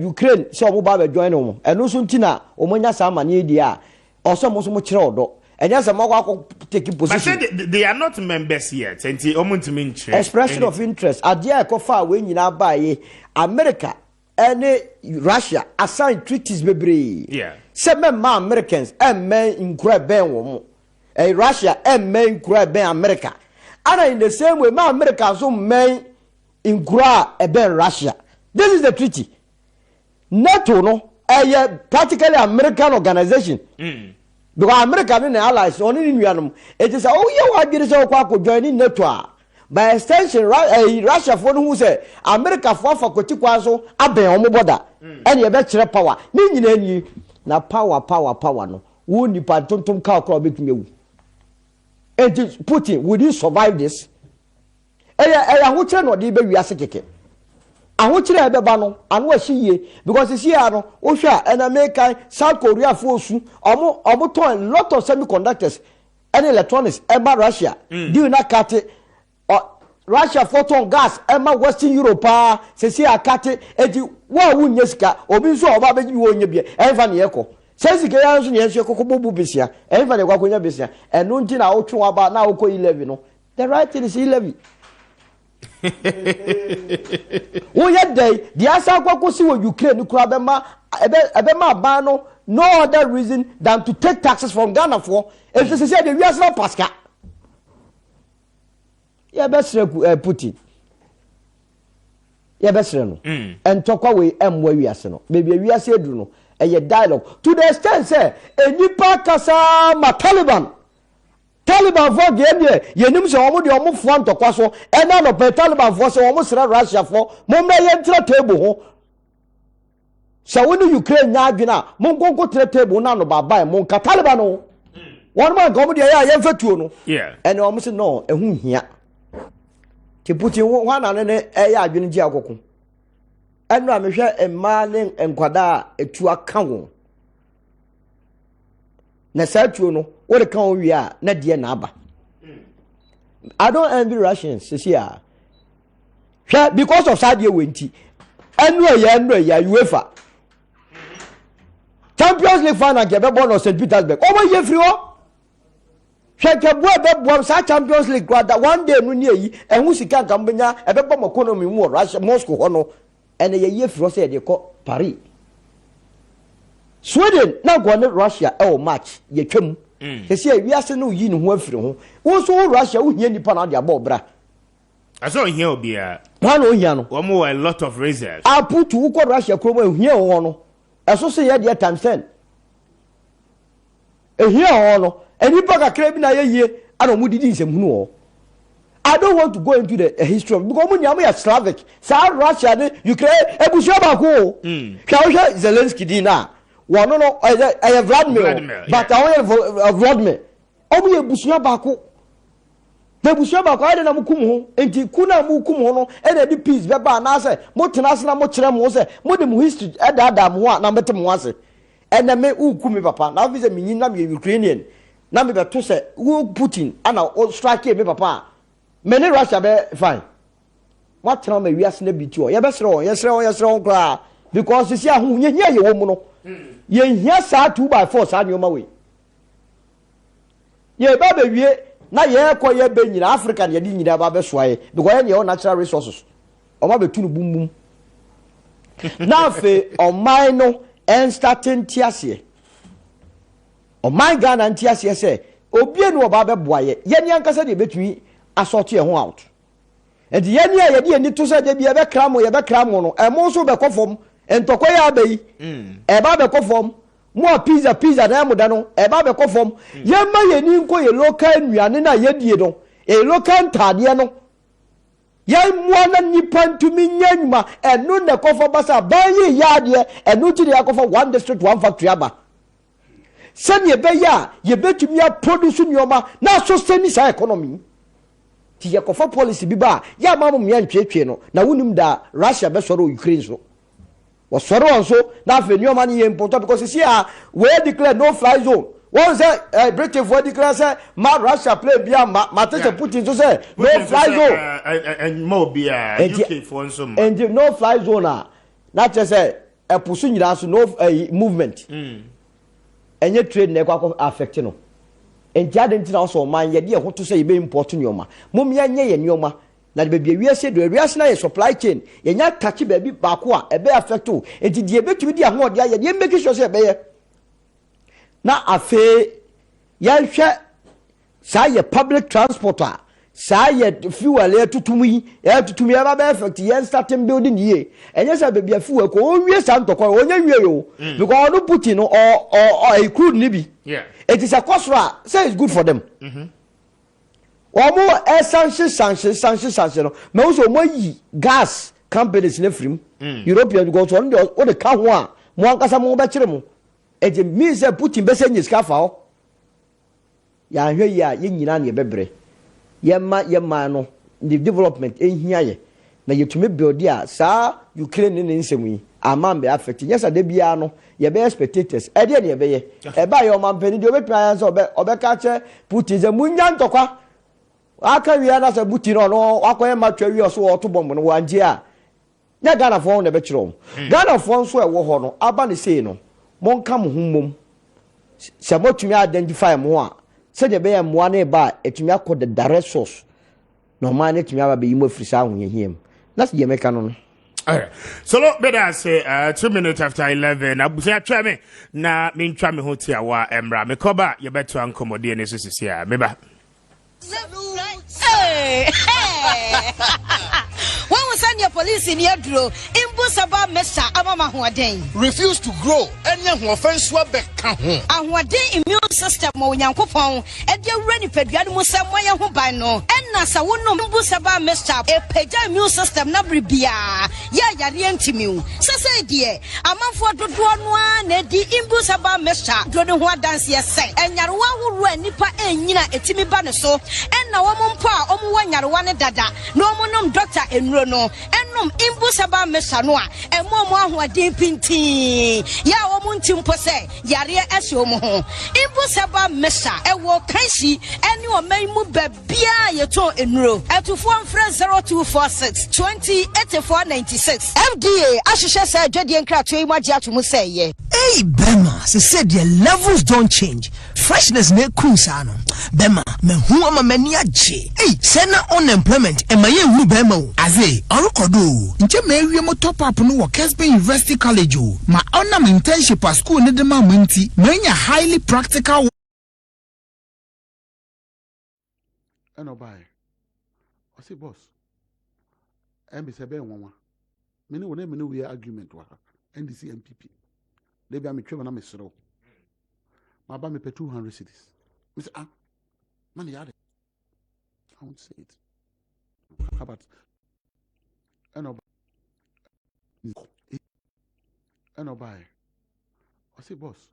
Ukraine se omo ba join omo eno so ntina omo nya sa amane di a o se mo so mo kire odo enya se mo kwa take position but they are not members yet enti omo ntimi nche expression of interest adia ekofa we nyina baaye America and Russia assign treaties bebre se memma Americans and men inkura ben wo Russia and men inkura ben America. And in the same way, my America so men in Guraeben Russia. This is the treaty. NATO no, practically American organization. Because America and allies only in Vietnam. It is what did so quite joining NATO. By extension, Russia for who say America for Kotikwaso abe on border. And you better power. Meaning na power no. Who ni pantum cow crowd between you. And Putin, would you survive this? ho kire no de be wiase keke aho kire be ba no anu ahyiye because see no wo hwa and American South Korea fo osu omo ton lot of semiconductors and electronics eba Russia do na kate Russia photon gas ema Western Europe see akate edi wa wunye sika obi nso oba beji wonye bie enfa ne yeko sesi ke ya nso ne enso kokobobu besia enfa ne kwakonya besia enu nti na otwe aba na okọ 11 no the right thing is 11 Oye day the asa kwakosi wo Ukraine kura be ma ba no other reason than to take taxes from Ghana for if they say the US na pasca ya besre Putin ya besre no entokwa we emwa wiase no bebi wiase edu no eye dialogue to the extent say enipa kasa ma Taliban for game ye nim se omo de omo fo antokwa so ena no pe Taliban for se omo sra Russia for mo mra ye ntra table ho se woni Ukraine nya adwena mo nkonko tra table na no baba mo nka Taliban no one man go mo de ya ye mfatuo no ena omo se no ehu hia ti Putin wana ne ya adwene ji akoko enu amehwe emma ne enkwada etu aka wo na satuo no what kan wi a na de na aba I don't envy Russians see here because of sadie wenti enu ya UEFA Champions League final ke be born on St Petersburg omo ye free o hweke bo be bo sa Champions League kwada one day no ne yi ehu sika nka mbenya e be bom economy mu Russia Moscow ho no ene ye free say de ko Paris Sweden na go ne Russia e o match ye twam say wiase no yi ne ho afiri ho wo so Russia wo hia nipa na de abobra aso hia obia wan o hia no wo mo a lot of reserves aputu wo ko Russia kromo hia ho no eso say ye de times 10 hia ho no enipa kakra bi na ye ana mu didi nsem hunu o I don't want to go into the history of because when you are Slavic, South Russia, Ukraine, ebusu abako. Kausha Zelensky dina. Wa no I have Vladimir, but I have Vladimir. Omu ebusu abako. Ebusu abako I na mukum ho. Enti kuna mukum ho no e na di peace be ba na say mo tenase na mo kire mo say mo de mo history e da mo a na mete mo ase. E na me ukumi papa. Na visa minyi na me Ukrainian. Na me be to say wo Putin ana o strike me papa. Many Russia be fine. What tell me we are snap bit you? Yes, wrong, because you see who ye woman. Ye hear sa 2x4 sa your way. Ye baby, we na ye call ye ben in African, ye didn't have a sway because your natural resources. Or maybe two boom boom. Now, fe or mine and starting tiasie. Or my gun and tiasie say, Obien or Baba boy, yen yanka said between. Assorti ho out and the yen ye de ni to say de bia be kram no e mo so be kofom entokwa ya abai e ba be kofom mo pizza na mo da no e ba be kofom ye ma ye ni nko ye local nuane na ye die no e local ntade no ye mo na nipa ntumi nyanyuma enu ne kofo basa ban ye ya de enu ti de akofo one district one factory aba sen ye be ya ye betumi ya produce nyoma na so semi sa economy ti yakofa policy bi ba ya mamu mia ntwetwe no na wunim da Russia be soro Ukraine so wo soro on so na afenio man ye important because see we declare no fly zone one say Britain for declare say ma Russia play bia ma take Putin so say no fly zone and more bia UK for so and no fly zone na just say e pusu nyira so no movement enye trade na kwa affect no enti adenti na so man ye de ho to say e be import nyoma mum ya nye ye nyoma na de be wiase do wiase na ye supply chain ye nya touch ba bi ba ko a e be affect o enti de betumi de ho de ye de make sure say e be ye na afe ya hwe sa ye public transporter sa ye fuel ye tutumi ya ba be affect ye starting building ye enye say be fuel ko o wie sa ntoko o nya wie yo because no Putin no or crude ni bi it is a cost say it's good for them omo sanction no me also mo yi gas companies na frim European because on the ka ho a mo ankasa mo be kire mo it means say Putin be say nyiska fa ya hwe ya ye nyina na ye bebre ye ma no the development here. Na yetumi build ya saa Ukraine ne nsemu yi amam be affect yes ade bia no ye be spectators e de ne be ye e ba ye omampani de obepia so obe ka che Putin ze munya ntokwa aka wi na se Putin no akoye matwa wi so oto bomb no wanje a nya Ghana fo na be kire Ghana fo nso e wo ho no aba ne sei no monka mo hummom se motumi identify mo a se de be ye mo na e ba etumi akọ the direct source no man etumi aba be yimo frisa ahunye hiem. That's the American. All right. So look, better say 2 minutes after 11. I say try me na me try me hotia wa emra me koba you better accommodate ne sisi ya meba. Hey. When we send your police in your draw, Imbusaba Mesa Amama Huaden. Refuse to grow. Any offense will be count. And what day immune system or Yankopon, and your ready Pediamus Samaya Hubano, and Nasa Wuno Imbusaba Mesa, a Peja immune system Nabribia. Ya Yarientimu. So say, dear, a month for the one, Eddie Imbusaba Mesa, Drodon dance yes, and Yarwa will run Nipa and Yina Etimi Banaso, and now Pa Omuan Yarwana Dada, no monum doctor and Rono, and num Imbusaba Mesanoa, and Momo who are deep in tea. Ya Omuntim Pose, Yaria Esiomo, Imbusaba Mesa, and walk Kanshi, and you may move Bia Yato in row, and to form friend 0246 20 8496. FDA, Ashisha said, Jadian Cratui Majatu say, Hey, Bema, she said the levels don't change. Freshness ne kusano. Bema, me who am a mania J. Hey, send unemployment, and my young Bema. Aze, Orokodo. Inche me mo top up no Kessben University College. My honor internship at school ne de ma minti. Many highly practical. I know by. I say, boss. And be sabe one. Many will never know we argument waka. NDC MPP. They be me travel na me sro. My ba me pay 200 cities. Me say money yade. I won't say it. How about? I know by. I say, boss.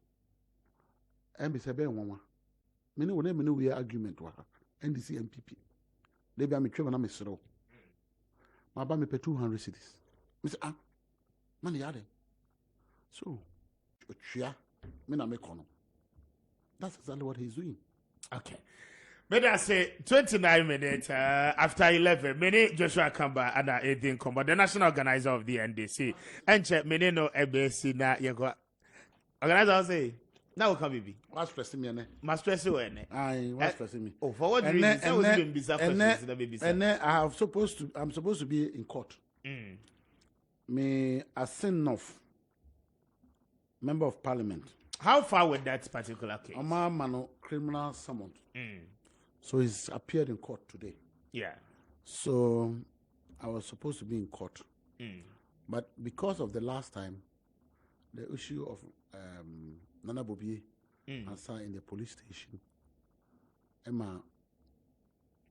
And be sabe one. Many will never know we argument waka. NDC MPP. They be me travel na me sro. My ba me pay 200 cities. Me say money yade. So, that's exactly what he's doing. Okay. But I say 29 minutes after 11 minutes, Joshua Kamba and Edin Combo, the national organizer of the NDC. And check me no ABC na you go. Organizer say, now come baby. What's pressing me? Must stress you any. Aye, what's pressing me? Oh, for what reason? And then I'm supposed to be in court. Me a sin of Member of Parliament. How far with that particular case? Mano criminal summons. So he's appeared in court today. Yeah. So I was supposed to be in court. But because of the last time, the issue of Nana Bobie answer in the police station, Emma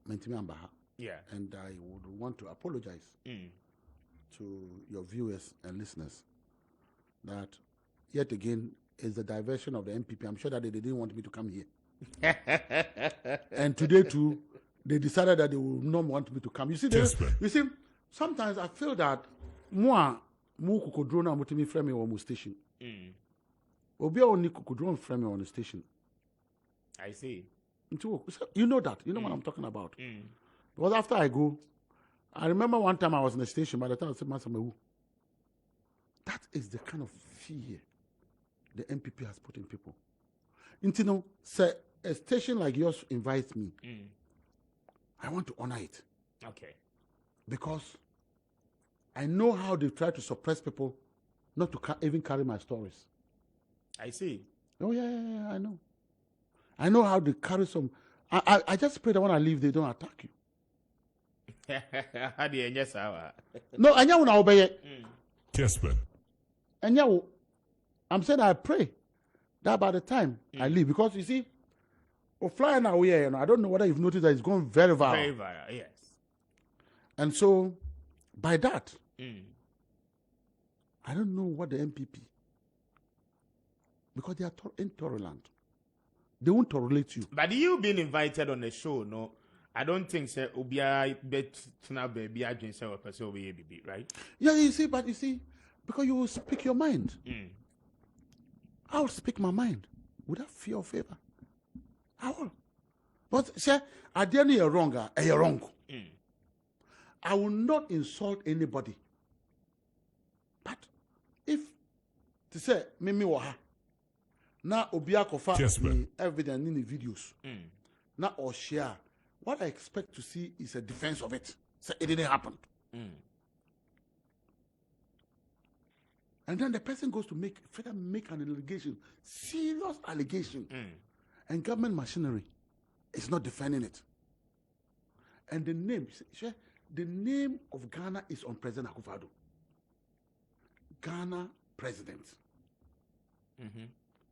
Mentimi Ambaha. Yeah. And I would want to apologize to your viewers and listeners that yet again is the diversion of the MPP. I'm sure that they didn't want me to come here. And today too, they decided that they would not want me to come. You see, sometimes I feel that more kukudrona mutimi frame on station. Obi only kukudrona frame on the station. I see. You know that. You know what I'm talking about. Because after I go, I remember one time I was in the station. By the time I said, Masamewu, that is the kind of fear the MPP has put in people. You say a station like yours invites me. I want to honor it. Okay. Because I know how they try to suppress people not to even carry my stories. I see. Oh, yeah, I know. I know how they carry some. I just pray that when I leave, they don't attack you. How do you just no, I know when I obey it. Kessben. And yeah, I'm saying I pray that by the time I leave, because you see, flying away, I don't know whether you've noticed that it's going very viral. Very viral, yes. And so, by that, I don't know what the MPP, because they are intolerant. They won't tolerate you. But you being invited on a show, no, I don't think so. Ubia bet now baby agent say a person over baby, right? Yeah, you see, because you will speak your mind. I will speak my mind without fear or favor. I will. But say, I didn't you're wrong, you're wrong. I will not insult anybody. But if to say Mimi Waha now Obia Kofa me evidence in the videos. Now or share. What I expect to see is a defense of it. So it didn't happen. And then the person goes to make an allegation, serious allegation. And government machinery is not defending it. And the name of Ghana is on President Akufo-Addo. Ghana president.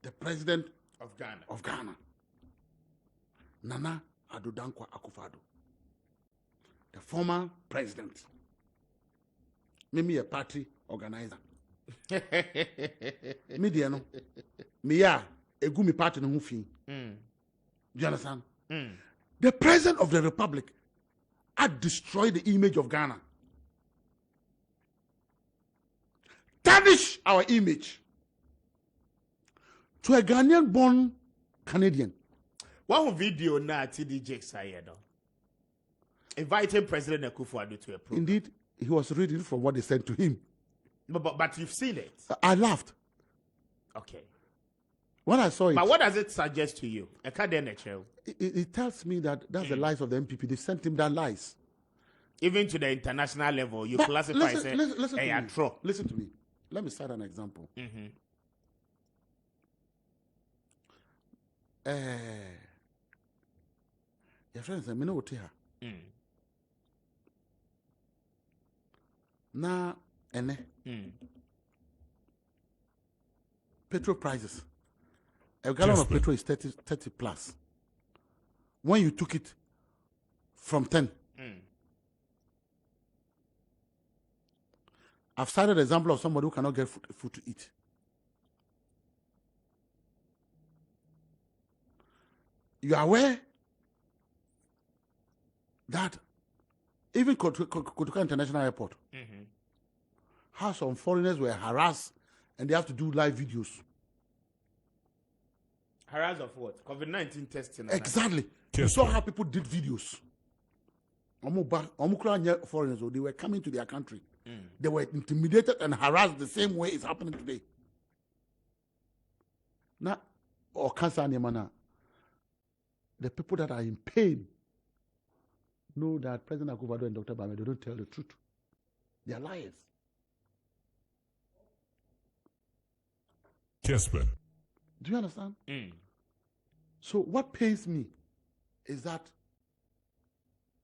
The president of Ghana. Nana Addo Dankwa Akufo-Addo. The former president. Maybe a party organizer. Media no. Miya egumi party no hufi. Do you understand? The president of the republic had destroyed the image of Ghana. Tarnish our image to a Ghanaian born Canadian. One video na TDJ Sayedo inviting President Akufo-Addo to a program. Indeed, he was reading from what they sent to him. But you've seen it. I laughed. Okay. When I saw it. But what does it suggest to you? It tells me that that's the lies of the MPP. They sent him that lies. Even to the international level, you classify it. Listen to me. Let me start an example. Your friends, I mean, what here? Now, petrol prices. A gallon of petrol is 30 plus. When you took it from 10. I've cited an example of somebody who cannot get food to eat. You are aware that even Kotoka International Airport, how some foreigners were harassed and they have to do live videos. Harassed of what? COVID-19 testing. Exactly. You saw how people did videos. Foreigners, they were coming to their country. They were intimidated and harassed the same way it's happening today. Now, or cancer animana, the people that are in pain know that President Akufo-Addo and Dr. Bame, they don't tell the truth. They are liars. Kessben. Do you understand? So what pains me is that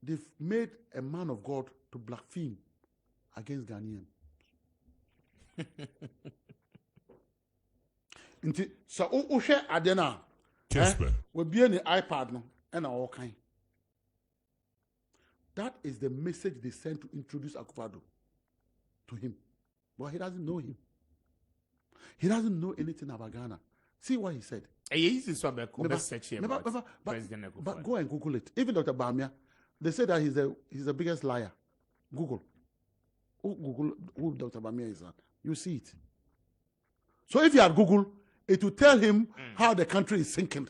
they've made a man of God to blaspheme against Ghanaian. So Ushe Adena will be on the iPad no and all kind. That is the message they sent to introduce Akufo-Addo to him. But he doesn't know him. He doesn't know anything about Ghana. See what he said. But go and Google it. Even Dr. Bamia, they say that he's the biggest liar. Google who Dr. Bamia is. You see it. So if you had Google, it will tell him how the country is sinking.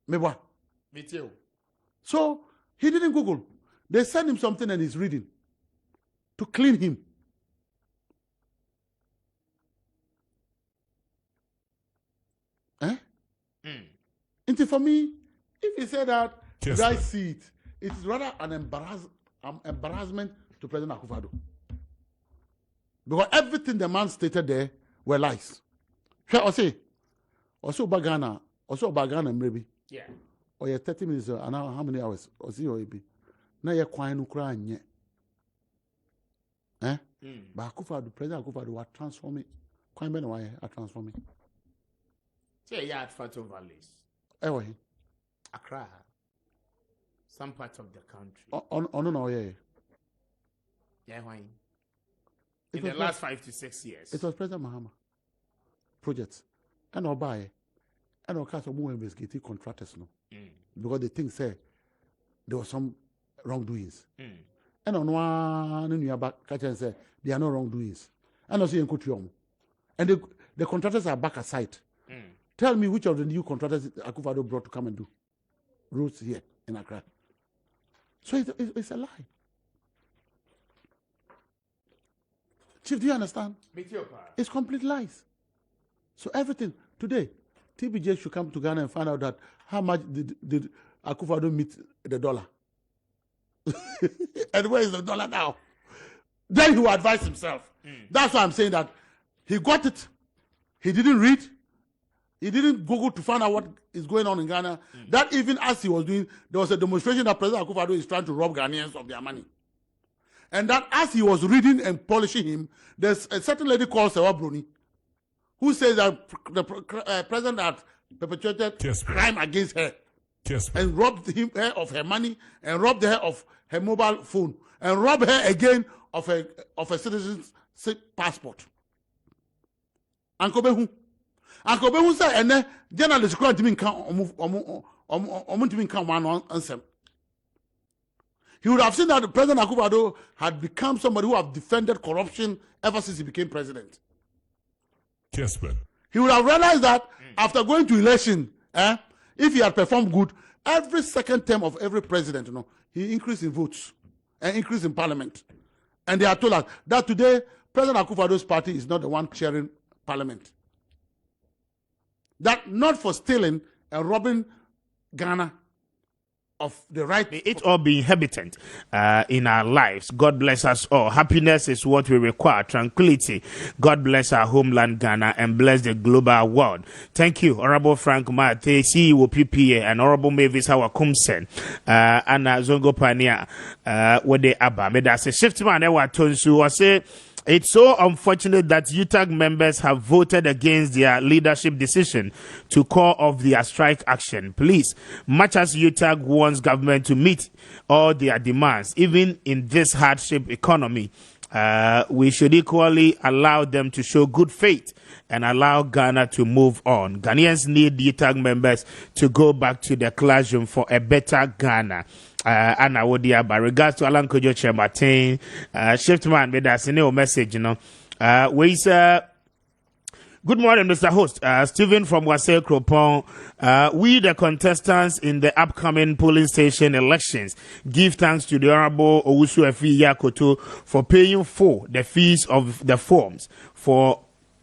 Me too. So he didn't Google. They sent him something and he's reading to clean him. And for me, if you say that, you guys see it, it's rather an embarrassment to President Akufo-Addo. Because everything the man stated there were lies. Also Bagana, maybe. Yeah. Or you're 30 minutes, and now how many hours? Or see or be. Now you're quite crying. But Akufo-Addo, President Akufo-Addo, was transforming. Quite many why are transforming. Say, yeah, at Fato Valleys. Accra. Some parts of the country. No, yeah. Yeah, why? In the last 5 to 6 years. It was President Mahama project. And Obaye. And of course, more investigative contractors, no, because they think say there was some wrongdoings. And on one in your back, catch and say there are no wrongdoings. And also in Kutrium. And the contractors are back aside. Tell me which of the new contractors Akufo-Addo brought to come and do roads here in Accra. So it's a lie. Chief, do you understand? It's complete lies. So everything today, TBJ should come to Ghana and find out that how much did Akufo-Addo meet the dollar. And where is the dollar now? Then he will advise himself. That's why I'm saying that he got it. He didn't read. He didn't Google to find out what is going on in Ghana. That even as he was doing, there was a demonstration that President Akufo-Addo is trying to rob Ghanaians of their money. And that as he was reading and polishing him, there's a certain lady called Sewa Bruni, who says that the president had perpetrated crime against her and robbed her of her money and robbed her of her mobile phone and robbed her again of a citizen's passport. Uncle Behu said, and then journalists can't even come one answer. He would have seen that President Akufo-Addo had become somebody who have defended corruption ever since he became president. Kessben. He would have realized that after going to election, if he had performed good, every second term of every president, he increased in votes and increased in parliament. And they are told us that today, President Akufo-Addo's party is not the one chairing parliament. That not for stealing and robbing Ghana of the right. May it all be inhabitant in our lives. God bless us all. Happiness is what we require. Tranquility. God bless our homeland Ghana and bless the global world. Thank you, Honorable Frank Mate, CEO PPA, and Honorable Mavis Howard Kumsen, and Zongo Pania, Wode Abba. May that say shift man, Ewa Tonsu, or say. It's so unfortunate that UTAG members have voted against their leadership decision to call off their strike action. Please, much as UTAG wants government to meet all their demands, even in this hardship economy, we should equally allow them to show good faith and allow Ghana to move on. Ghanaians need UTAG members to go back to the classroom for a better Ghana. Anna Wodia, by regards to Alan Kojo Chematin, Shiftman, made us a new message, good morning, Mr. Host. Stephen from Wasel Kropon. We, the contestants in the upcoming polling station elections, give thanks to the Honorable Owusu Efi Yakoto for paying for the fees of the forms for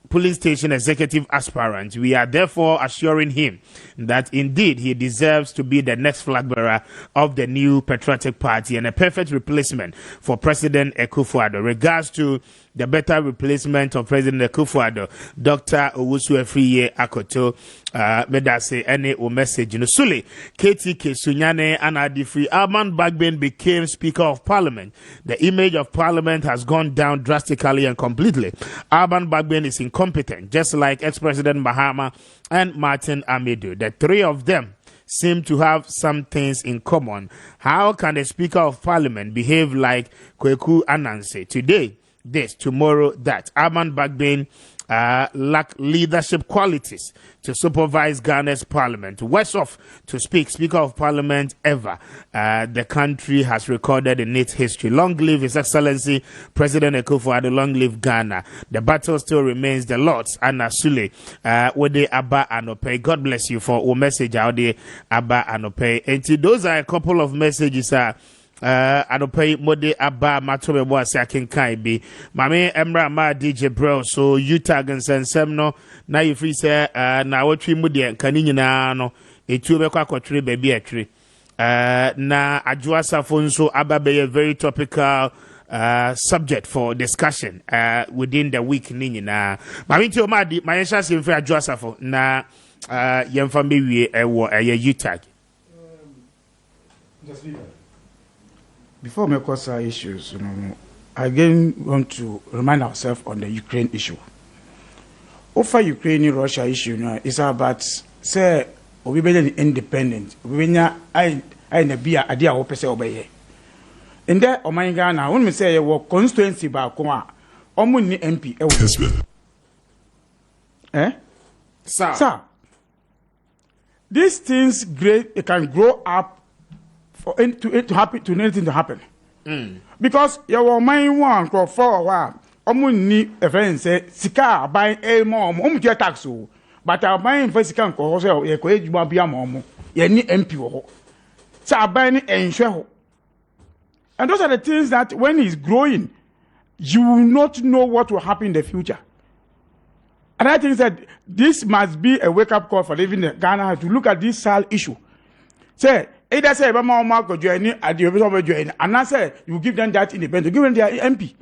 polling station executive aspirant. We are therefore assuring him that indeed he deserves to be the next flag bearer of the new patriotic party and a perfect replacement for President Akufo-Addo. Regards to the better replacement of President Akufo-Addo, Dr. Owusu Efi Yakoto, medase any o message no Sule KTK Sunyane and Adifri Alman Bagbin became Speaker of Parliament. The image of Parliament has gone down drastically and completely. Alban Bagbin is incompetent, just like ex-President Mahama and Martin Amidu. The three of them seem to have some things in common. How can the Speaker of Parliament behave like Kweku Ananse? Today this, tomorrow that? Alban Bagbin lack leadership qualities to supervise Ghana's parliament. Worse off to speak, Speaker of Parliament ever the country has recorded in its history. Long live His Excellency President Akufo-Addo, long live Ghana. The battle still remains the Lord's. Anna Sule, Wode Abba Anope. God bless you for your message out there, Abba Anope. And those are a couple of messages. Anope Mode Abba Matobe Boase Akinkai bi Mame Emra Ma DJ Bro so UTAG nsensem no na you free say na wotwi mu de nkani nyina no etu be kwa kwotwe ba bi atwe na adwoasafo nso aba be a very topical subject for discussion within the week ni nyina Mame nti o ma di ma yesha se mfiri adwoasafo na yemfa mewie ewo UTAG. Before we cause our issues, I again want to remind ourselves on the Ukraine issue. Over Ukraine-Russia issue, it's about say we be independent. We I na be a idea what person obey. In there, o man Ghana, when me say we constituency ba ko a, omo ni MP. Kessben. Sir. these things great, it can grow up for it to happen, to anything to happen. Because your mind one for a while, need a friend say, Sika buying a mom, tax, but I'm buying for Sika, or a quage will be a mom, ye need MP. So I'm buying and share. And those are the things that when he's growing, you will not know what will happen in the future. And I think that this must be a wake-up call for living in Ghana to look at this SAL issue. Say, either say, Mama go join at the office join, and I say you give them that independent, give them their MP.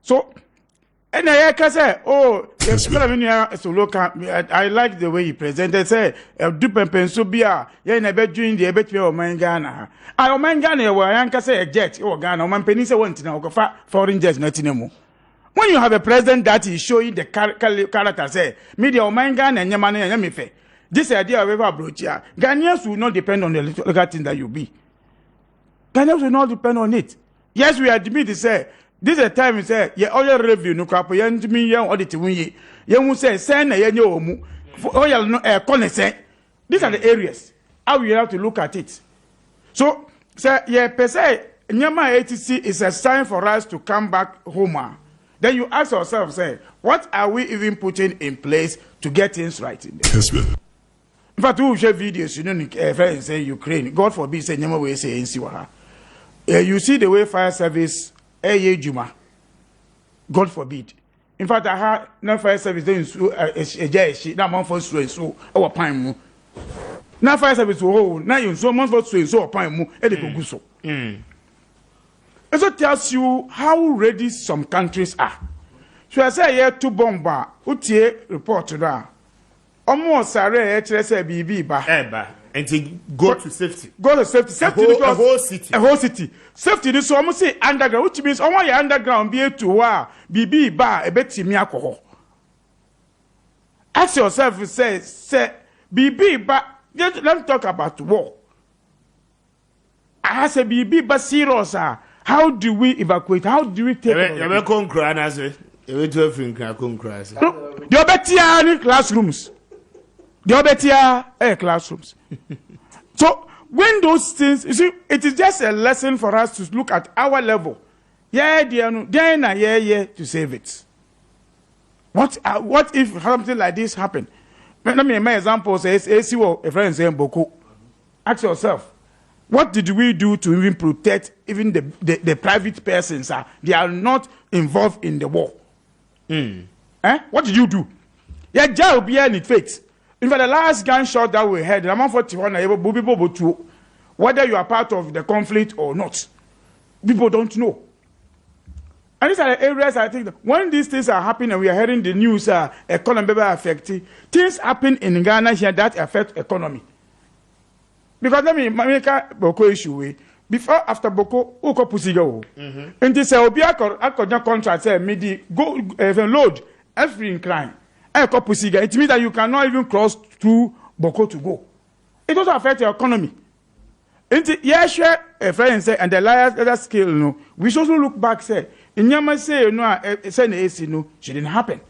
So, and I can say, oh, I like the way he presented. Say, Dupen Pensubia, you never doing the ebet of my Ghana. I mind Ghana, where I can say a jet or Ghana, man penny want to know foreign jets, not anymore. When you have a president that is showing the character, say, media or mind Ghana and your money and your this idea of ever approach here, Ghanaians will not depend on the little thing that you be. Ghanaians will not depend on it. Yes, we admit to say, this is a time we say, yeah, all your review, no crap, you to me, young audit, you will say, send a young for oil, no air, these are the areas. How we have to look at it. So, say, yeah, per se, Nyama ATC is a sign for us to come back home. Then you ask yourself, say, what are we even putting in place to get things right in there? In fact, we share videos, you know, friends say Ukraine, God forbid, say, Nyama way say, you see the way fire service, Juma. God forbid. In fact, I had no fire service doing so a now month for so our pine. Now fire service oh now you so month for so pine and so. And so tells you how ready some countries are. So I say here to bomba, utie report to that. Almost say BB ba. And go to safety. Go to safety. Safety a whole city. A whole city. Safety is almost say underground, which means all your underground be to wa BB bar a bit alcohol. Ask yourself, say BB bar. Let's talk about war. I say BB bar serious. How do we evacuate? How do we take it? The better classrooms. The better classrooms. So when those things, you see, it is just a lesson for us to look at our level. Yeah, to save it. What if something like this happen? Let me my example says a friend saying Boko. Ask yourself, what did we do to even protect even the private persons? They are not involved in the war. What did you do? Yeah, jail be any faith. In fact, the last gunshot that we had, whether you are part of the conflict or not, people don't know. And these are the areas I think that when these things are happening and we are hearing the news, economy affecting, things happen in Ghana here that affect economy. Because let me make a Boko issue. Before, after Boko, Uko Pusigo. And this Obia contract say, Midi go load every incline. It means that you cannot even cross through Boko to go. It also affects your economy. Yes, a friend say, and the liar scale, no. We should also look back, say, in Yama say, no, send AC, no, she didn't happen.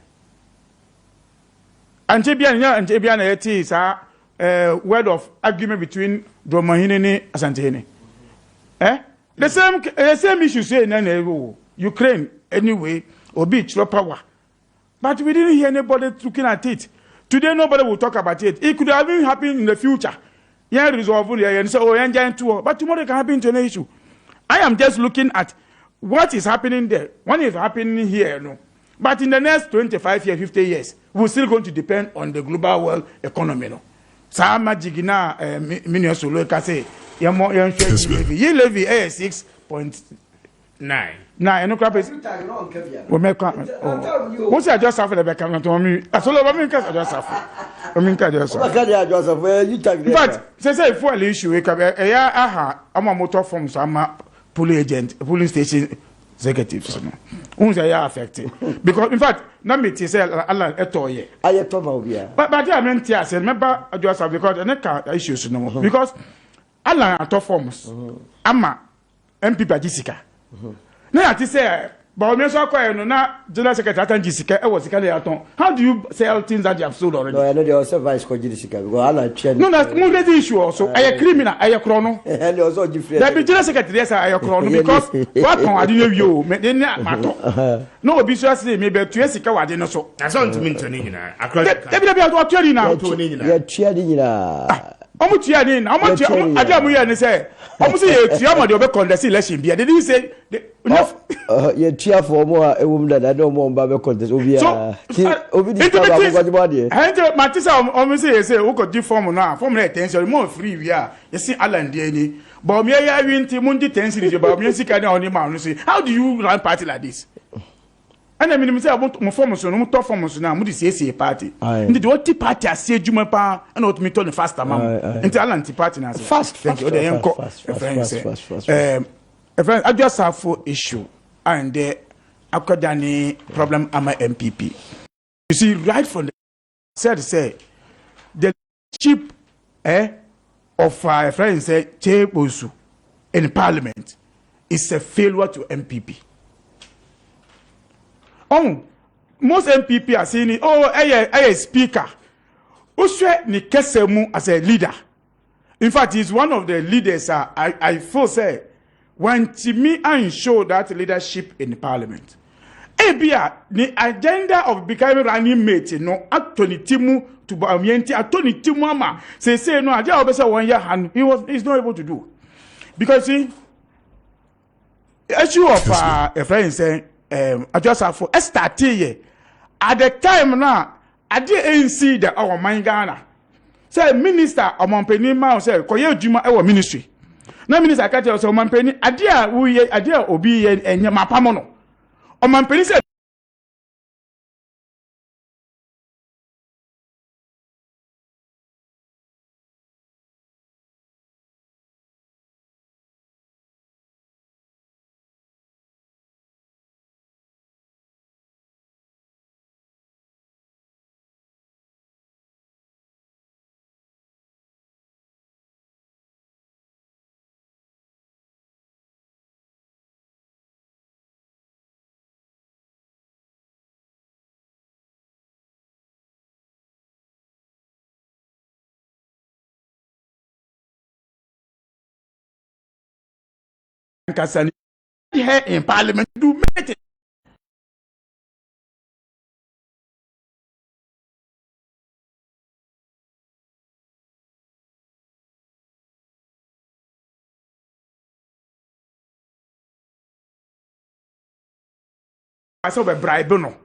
And Jabian, it is a word of argument between Dromahine and Asantehene. The same issue say in Ukraine, anyway, or beach, low power. But we didn't hear anybody looking at it. Today, nobody will talk about it. It could have been happening in the future. Yeah, resolve and say, oh, and two. But tomorrow it can happen to an issue. I am just looking at what is happening there. What is happening here, no. But in the next 25 years, 50 years, we're still going to depend on the global world economy, no. Sama jigina minions will look at say, you levy 6.9. Now, I know crap is. We make what's I just after the back to me? I saw a minute, I just after. But, say, for an issue, I'm a motor from some police agent, police station executives. Who's affected? Because, in fact, not me to say, Allah, at all, yeah. I told you. But I meant, yes, remember, I just have because I can't issues no more. Because Allah at all forms. Amma, MP Jessica. Now, I say, But when you say no, na general secretary atan jisika, e was sika na yaton. How do you sell things that you have sold already? No, I know they also vice ko jisika because all I chair. No, na mo get issue also. Aye criminal, aye krono. And also different. That be general secretary yes aye krono because what kon ade no wi me dey na mato. No obi so say me be tu sika wade no so. Na so ntumi ntoni nyina. Akra. Debi o tu ni na. Ya tua ni nyina. Omo tua ni na, omo tua ade amu ye ni say. Omo say ye tua mo de obe contest election bia. They didn't say ye tia for mo a ewum da na mo mba be contest obi a obi di ka ba ko gbo de ente matisa o me say wo ko di form na form na tension mo free wi a ye sin aland dey ni but me ya wi nti mo di tension je ba me sika na oni ma no say how do you run party like this and I mean me say mo form so no mo to form so na mo di say party nti the what party ase adwuma pa na what me to the faster mam nti aland party na so fast thank you dey enko a friend, I just have for issue and the Akadani problem am a MPP. You see, right from the say the chief of a friend say Chebosu in Parliament is a failure to MPP. Oh, most MPP are saying, oh, a speaker. Uswe ni Kessben as a leader. In fact, he's one of the leaders. I feel say. When Timmy and show that leadership in the parliament. Ebia, the agenda of becoming running mate, no, at Tony Timu to Bamienti, at Tony Timama, say, no, I just 1 year and he's not able to do. Because, see, issue of a friend saying, I just have for start here. At the time now, I didn't see that our mind Ghana. Say, Minister, or Montpellier, say, Koye Juma, our ministry. Na minister ka tell so mampeni ade a wo ye ade a obi ye enye mapamo no o mampeni se Kasani here in parliament do meeting. I saw a bribe no.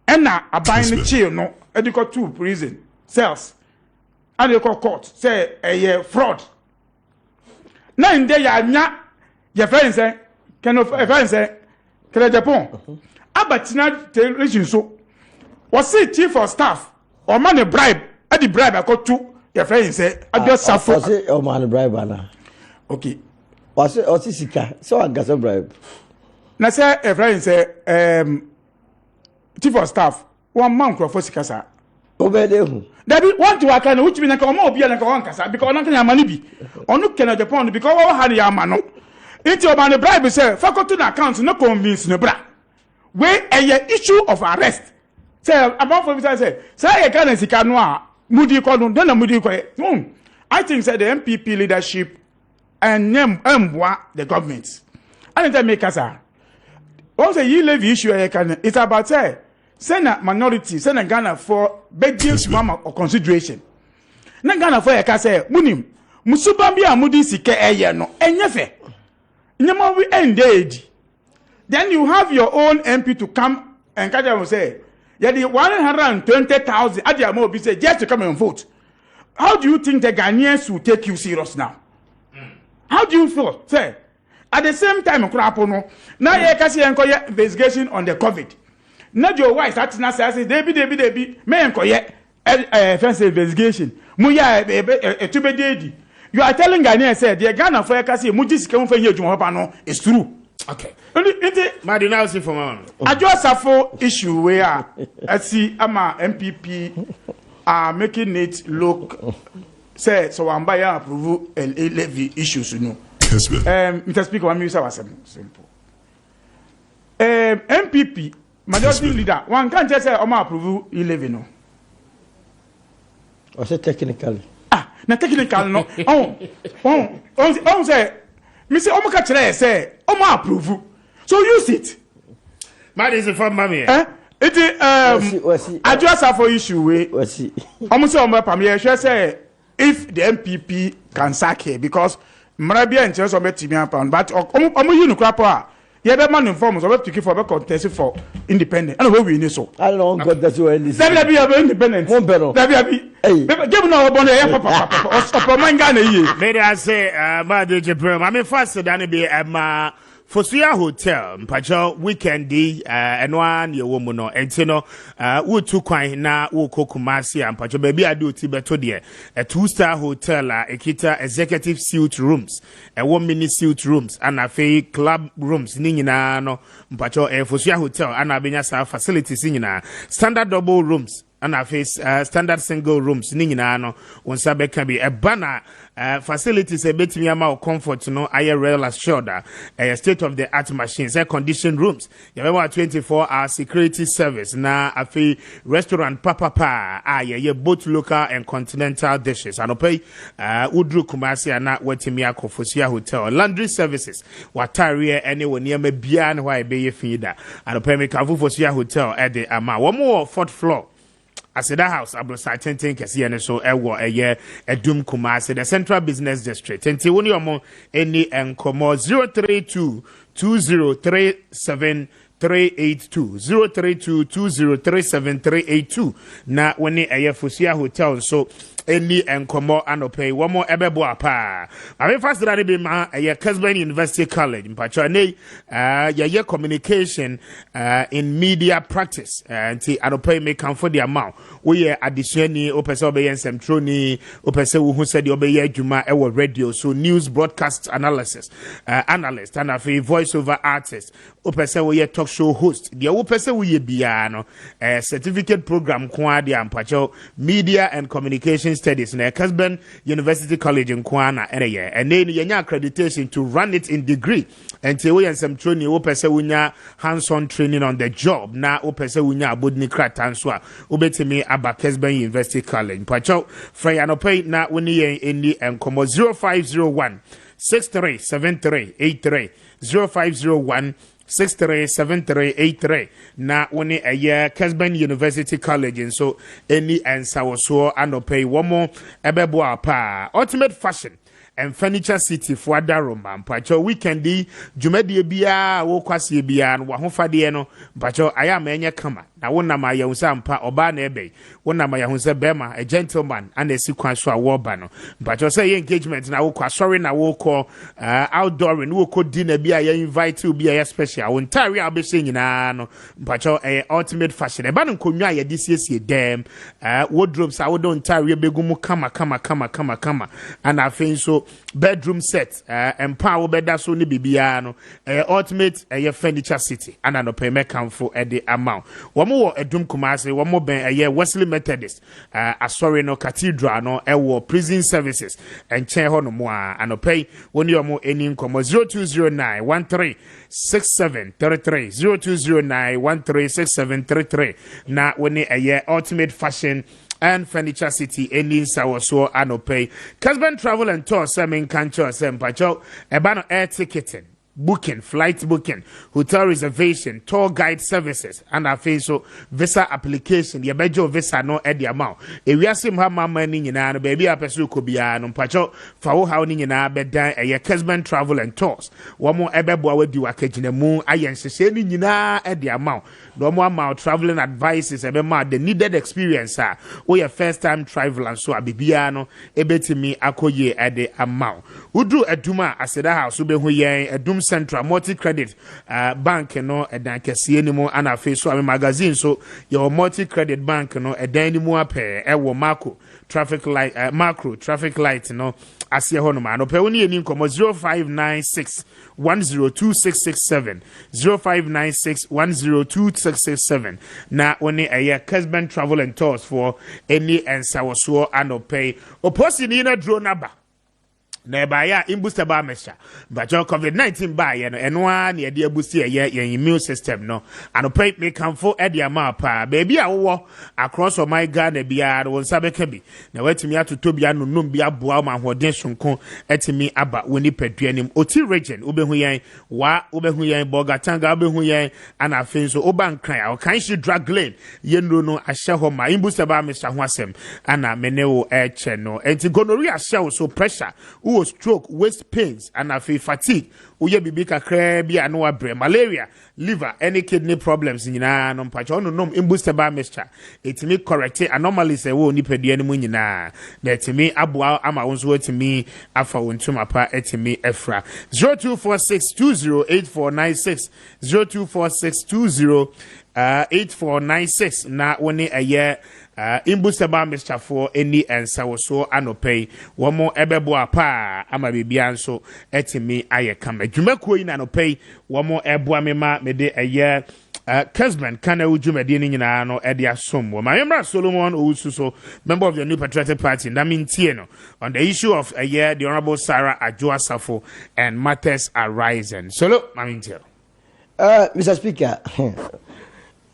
And now a buying chill no, and you got 2 prison cells. And you got court say a fraud. Now in there ya your friend say can of friend say can Japan abatina television so was it chief of staff or man a bribe at the bribe I got 2 your friend say I just suffer was it or man bribe na okay was it sika so I got a bribe na say a friend say chief of staff 1 man for sika sa obede hu that be want to work and which mean na ko mo obi na ko wan kasa because na kan ya mani bi onu Kenya Japan because we had ya mano into about the bribe say faculty account no convince no bra we a issue of arrest say about for say you can sika no a mudi ko no na mudi ko I think say the MPP leadership and emboa the government and it make us also you levy issue it's about say na minority say na Ghana for budget mama or consideration na Ghana for ya say munim musuba bia mudi sika no enyefe nyama we ended. Then you have your own MP to come and Kaja will say, yeah, the 120,000 at the more say just to come and vote. How do you think the Ghanaians will take you serious now? How do you feel? Say, at the same time, now you can see investigation on the COVID. Now your wife starts now say, Debbie, may enquire offensive investigation. Muya a you are telling Ghanaians said the Ghana for Kasi Mujis come for you to is true. Okay. Madina see for man. I just have for issue where I see ama MPP are making it look say so I'm by approve a levy issues you know. Mr. Speaker, one minute was simple. MPP majority leader one can't just say Oma approve 11 no. Or say technically. Na technical no. Say me say Oma catch say Oma approve. So use it. Man is from mommy. It address for issue we. Almost Oma pam say if the MPP can sack her because Marabia and Chelsea bet £1 but you no crap. Yeah, be man inform so we pick for be contest for independent. And we win so. I don't know God that's where this. There be independent. One better. There be. Hey. Give no obo ya papa. Stop man Ghana ye. May I say ma de Jibril. I mean faster than be ma Fosuya Hotel, mpacho weekendi enwa ne womu no enti no wotu kwan na woko Kumasi mpacho baby ade oti beto de a 2-star hotel ekita executive suite rooms one mini suite rooms and afi club rooms ni nyina no mpacho Fosuya Hotel ana benya sa facilities nyina standard double rooms and a face standard single rooms ni nyina no wonsa beka bi e bana facilities a betimi ama comfort no aye real assured state of the art machines air conditioned rooms you have 24-hour security service na afi restaurant papa ye both local and continental dishes and pay udru Kumasi na wetimi akofosia hotel laundry services watare anyone near me bia na why be ye feeder and pay me kafofosia hotel at the ama one more 4th floor Aseda House, Abrosa Tenten Kessien, so a Edum Kumasi, the Central Business District. Tenti woni omo any enkomo 032 2037 382 032 2037 382 na woni Fosuya Hotel so any enkomo anope one more ebebo apa I first that be ma Kessben University College mpacho ne ye communication in media practice anti anope make am for the amount we addition ni opese obeye nsɛmtro ni opese wo hu sɛ de obeye adwuma ewo radio so news broadcast analysis analyst and a voice over artist opese wo ye talk show host de opese wo ye bia no certificate program ko ade ampacho media and communication studies na Kessben University College in Kwana area and then yenya accreditation to run it in degree until we nsɛmtro ni opese wo nya hands-on training on the job na opese wo nya abodni kratan so a obetimi aba Kessben University College mpacho frey anopay na woni yen eni enkomo 0501 637383 0501 637383 na woni Kessben University College and so any answer was so anopay one more ebebo apa ultimate fashion and furniture city for Daroma mpacho weekendi jumadi bia wo kwase bia no ho fade no mpacho aya ma enye kama na wona ma yawusa mpa oba na ebe wona ma yawusa bema a gentleman and esi kwan so awoba no mpacho say engagement na wo kwa sorry na wo ko outdoor no wo ko dinner bia ya invite you bia ya special won tare abese nyina no mpacho ultimate fashion e ba no konwa ya disiesie dem wardrobes a wo don tare begumu kama and afin so bedroom set empower beda so ni bibia no ultimate furniture city and no pay me camfo e the amount wo Edum Kumasi wo mo ben Wesley Methodist asori no cathedral no wo prison services and chen ho no mo anopay woni omo eni nkomo 0209 136733 0209 136733 na woni ultimate fashion and furniture city ending sawoso anopay Kessben Travel and Tour semen kancho sempacho ebano air ticketing booking, flight booking, hotel reservation, tour guide services, and a face so visa application. Your bejo visa no at the amount. If we are sim have mama ni na baby a pesu kubia no pacho for how ni na bedan a Kessben Travel and Tours. One more ebebo we do a kejine mu ayen se ni na at the amount. No more amount traveling advices ebema the needed experience we your first time traveler so abibia no ebetimi akoye at the amount. Udu eduma Aseda House ube hu yen Edum Central multi-credit bank no edan kese ni mo ana fe so magazine so your multi-credit bank no edan ni mo ape ewo macro traffic light no asie ho no ma no pe woni eni nkomo 0596 102667 0596 102667 na woni Kessben Travel and Tours for any ensawoso anope oposi ni na draw number na ba ya booster ba mesha but COVID-19 ba ye no eno a na de abusi ye immune system no anope me kanfo e de ama pa baby a wo across of my Ghana bia won sabeka bi na watimi atoto bia no nom bia boa ma hoden sonko etimi aba woni paduanim oti region obehu yen wa obehu yen bogatanga obehu yen ana afin so oban kran kan shi drug lane yenro no ahye ho ma booster ba mesha ho asem ana menewo eche no enti gonorrhea show so pressure who stroke waist pains and fatigue uye bibi kakra bia no abre malaria liver any kidney problems nyina no mpacha ono nom booster ba mixture etimi correct anomalies e wo nipadua ni mu nyina na etimi aboa ama wonso etimi afa wontuma pa etimi efra 0246208496 0246208496 na woni eye imbusaba Mr. For any answer so anopay womo ebebo apa ama bibia nso etimi aye kama dwumakuo yi na anopay womo eboa mema mede eye Kessben Kanawu dwumadi ni nyina no ede asom wo mayemra Solomon Owusu member of the New Patriotic Party na mintie no on the issue of the Honorable Sarah Ajoasafo and matters arising solo mamintie Mr. Speaker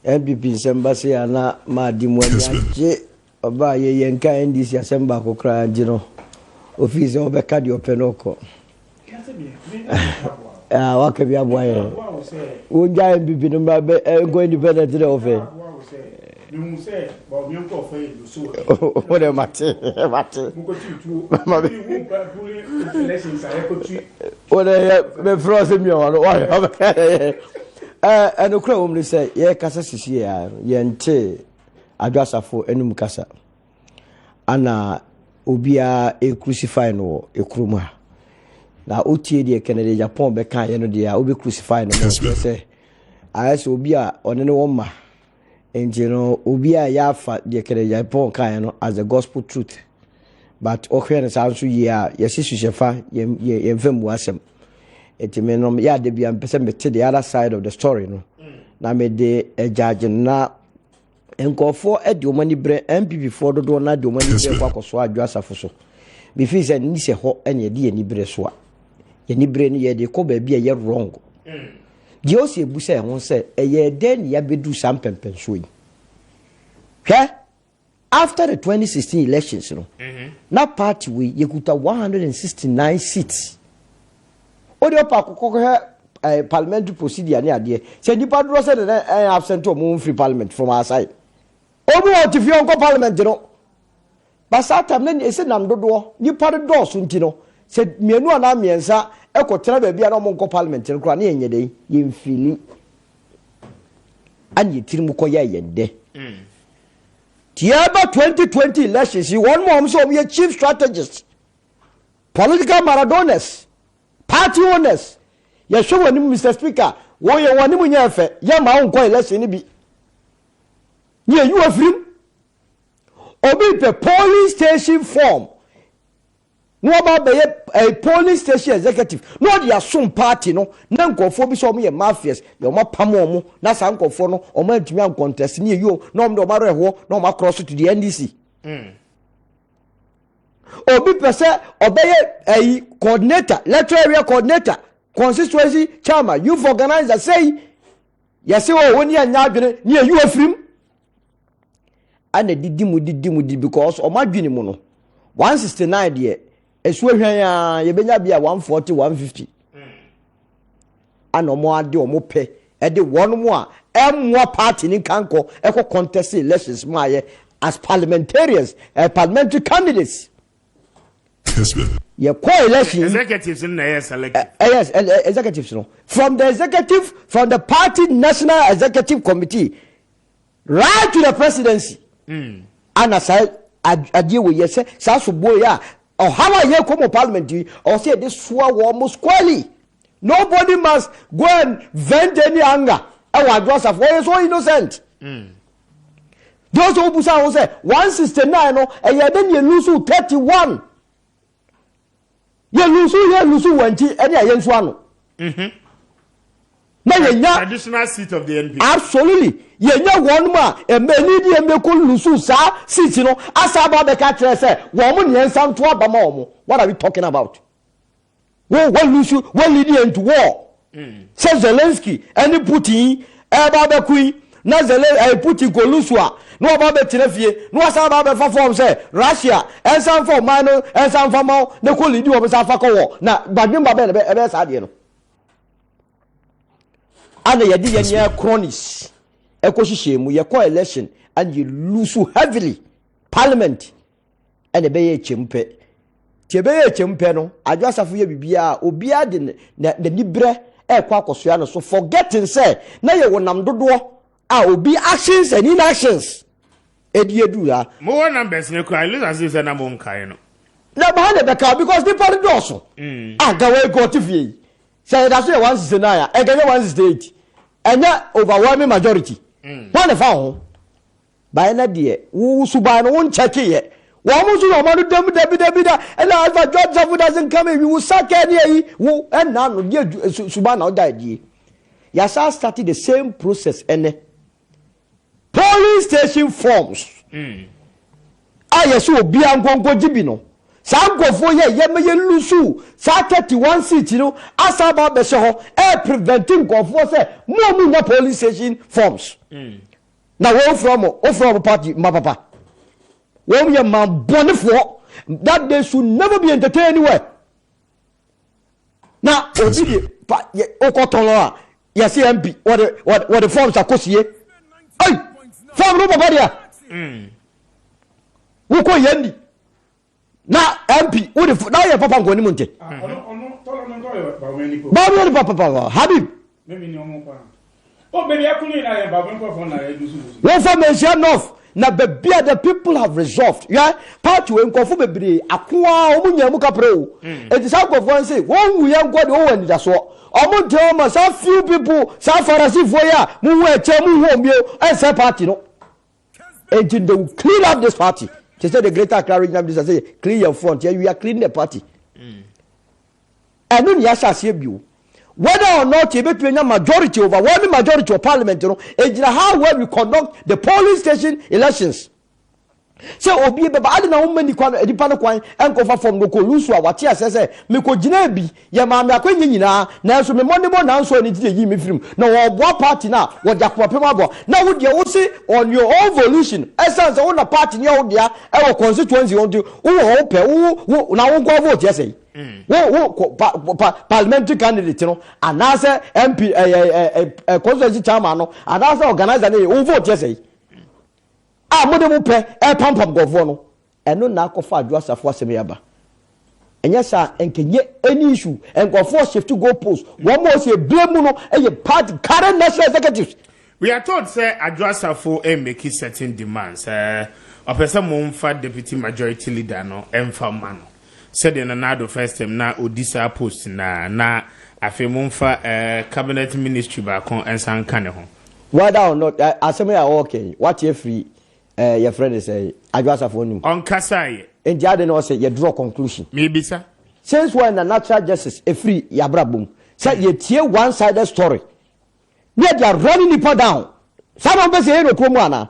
MPP Sembase ana madimwanya oba ye yenka NDC asemba kokra ngino office obeka di openoko waka bi aboye unja MPP no ba go independent de ofe mu se bo mi nko fe lusu o de mate muko tutu ma bi lessons are ko tu o de me froze mi o wa and okra wom say ye kasa sisi ya ye nte adwasafo enum kasa ana obia e crucify no ekrum ha na otie de Kennedy Japan be kan ye no de a obi crucify no say ayese obia onene wo ma enjino obia ya fa de Kennedy Japan kan no as the gospel truth but okhwe sa nso ye a ye sisuhyefa ye mfemu asem etimenom ya de bia mpese mete the other side of the story no na me de judge na enkofo e de omani bre MPP for do na de omani bre kwakoso adwasafo so be fi se ni se ho ene de ni bre so a ye ni bre ni ye de ko ba bia ye wrong je o se ebusa e ho se e ye den ya bedu sampempen so yi hwe after the 2016 elections no na party we ye kuta 169 seats Odio pa kokoko parliamentary procedure ni ade se nipa duro se de absent o free parliament from our side obi o ti fi onko parliament no basata me ni ese nam dodo nipa do so nti no se mienu ana miensa ekotera ba bia na mo onko parliament no kra na yenye de ye mfili ani tirimu ko ya yende tiaba 2020 elections one more so we chief strategist political maradonas party owners ye show wani Mr. Speaker wo ye wani mu nyafe ye ma won ko election ni bi ni you afrim obi pe polling station form no ba be a polling station executive no dia some party no na nkofo bi so mo ye mafias ye mo pam omo na sa nkofo no omo antumi an contest ni you no omo do ba reho no omo cross to the NDC obi pese obeye a coordinator electoral area coordinator constituency chairman youth organizer say yes o woni anya adwene ni you afrim ana didimu because o madwene mu no 169 de esu ahwan ya ye benya bia 140 150 ana omo ade omo pe e de wonu mu a emwa party ni kanko e ko contest elections ma ye as parliamentarians parliamentary candidates your coalition executives in the selected yes executives no from the executive from the party national executive committee right to the presidency and as I deal with yes so boy ya or how are you come parliament or say this swear almost squarely nobody must go and vent any anger our address of why so innocent those who say 169 no and then you lose 31 ye lusu wanti ene ayensu ano na yenya additional seat of the NP absolutely yenya one ma emeni di emeko lusu sa seat no asa ba be ka kire se wo mo nyensa nto aba ma wo what are we talking about What lose you? What lead you into war? Says Zelensky, any Putin, Baba Queen, na Putin go lose one. No Baba Telefie, no Sababa for form say Russia, and some for minor, and some for more, no cool lead you of South Africa. Now, but you Baba Sadiano. And the idea cronies, Ecoshim, your coalition, and you lose heavily. Parliament, and a bay chimpe. Tebe chempeno adwasa fo ye bibia obia de the libre e kwa kwosua no so forgetting say na ye wonam dodo a obi actions and inactions ediedu ya more numbers ne kwa as if na mo nkai no na ba na beka because the party doso aga we go tifie say that say 169 e ga 168 enya overwhelming majority one fa ho ba na de wo suba no won check ye Wamusu no manu debida and Alpha George doesn't come in, we will sack any who and none of dear Subana died. Yasa started the same process and polling station forms. I assume Bianco Jibino. Some go for ye lusu, sa 31 seats, you know, Asaba Beso, preventing go for say, no polling station forms. Now, all from party, my papa. When we are man born for that they should never be entertained anywhere. Now, Okotola, yes, MP, what the forms are cosy. Hey, form no Babadia. Woko Yendi. Now, MP, what if now your papa going to Babu, Papa, Habib. Maybe no more. Oh, maybe I couldn't have a phone. One formation off. Na bebia the people have resolved. Yeah, part to enkofu bebre akwa omunya muka pro. It is how of one say one we am God o wen da so. Omo tell ma some few people some Pharisee for ya mu we chemu home yo and say party no. And they will clean up this party. They say the greater clarity of this say clean your front. Yeah, we are cleaning the party. And then yasha say you. Whether or not you between majority overwhelming majority of parliament, you know, and how well we conduct the polling station elections. So obi beba ade na woman ni kwa edipa no kwan enkofa from no ko lusu a wate asese me ko gina bi ye ma me akwanyi nyina na so me money na nso ni ti yi me film na wo boa party na wo jakwa pem abo na wo de wo se on your own volition essence wo na party ni wo dia e wo constituency wo wo pe wo na wo go vote yesei wo parliamentary candidate no anase MP constituency chairman no anase organizer ni wo vote yesei modem pe pam gofo no eno na akofa adwasafo aseme yaba enya sa enkenye any issue enkofo shift to go post one more say blame no party current national executives. We are told say adwasafo make certain demands opesa momfa deputy majority leader no emfa man said in another first time na odisa post na afi momfa cabinet ministry ba kon ensan kane ho whether or not aseme ya okay what you free your friend is adwasa for him on kasai and the other no say you draw conclusion maybe sir since when the natural justice a free yabrabum say you tie one sided story they are running people down some of us say no promo ana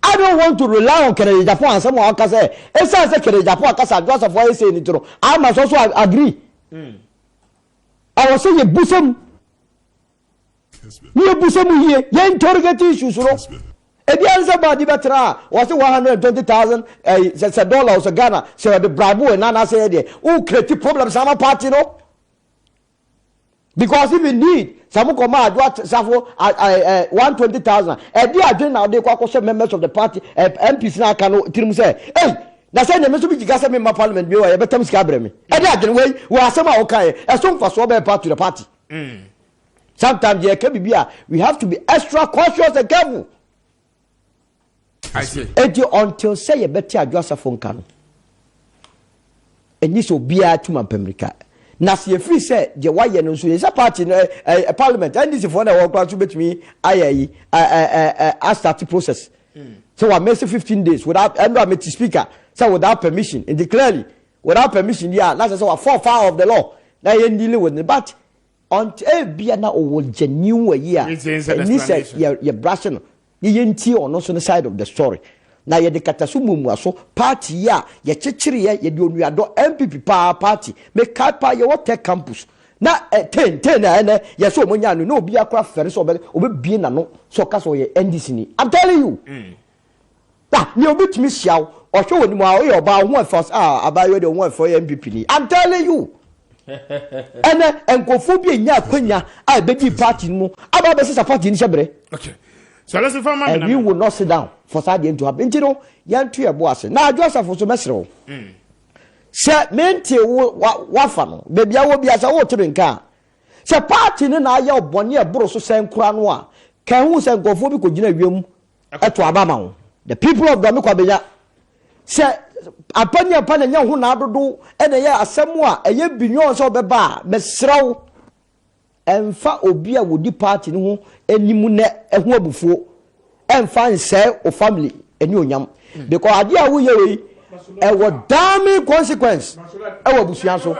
I don't want to rely on Kennedy Japan and someone can say it's say Kennedy Japan kasa adwasa for say ni tro I must also agree I was saying busum you busum here you interrogate issues no. If you answer about the better, was it 120,000 dollars Ghana? So the Bravo and Nana said, who create problems? Some party, no? Because if you need some command, what Safo 120,000, and they are doing now, they call members of the party, MPs now can say, hey, that's why the Mr. Gasa in my parliament, you are better Scabremy. And they are the way we are somehow okay, as soon as we part to the party. Sometimes we have to be extra cautious and careful. I see. Until say a better adwasafo nka no. Eni so bia tuma pemrika. Na se free say je waye no so ye party a parliament and this for na wo class betimi ayi start process. So we make 15 days without and we speaker say without permission and clearly without permission yeah that's say we fall foul of the law. Na ye dealing with it but until bia na o genuine way here. Ni say ye brushing. You ain't on also the side of the story. na ye de kataso mumuaso party ya ye chichiri ye de onuado MPP party me kapa ye wote campus na 10 na ene ye so omonya no na obi akwa fere so obe bie na no so ka so ye NDC ni I'm telling you ni obi timi siaw o hwe woni mu a o ye oba ho first abayo de ho for MPP ni I'm telling you ene enkofu bi enya akwanya a beji party mu aba be sisa party ni shebre okay so let's inform and we will not sit down for that to happen you know yan to ebo ase na Joseph so mesrew se mente wafa no bebia wo bia se wo tiri nka se party ni na aya obone e boro so sen kura no a kan hu se enkofu bi ko gina wiem eto abama wo the people of Dami Kwabenya se apanya pana nya ho na adodo ene ye asemu a eye binyo so beba mesrew emfa obi a wodi party ni ho enimu ne eho abufuo emfa nse o family eni onyam because ade a wo ye we e wo damn consequence e wo busuan so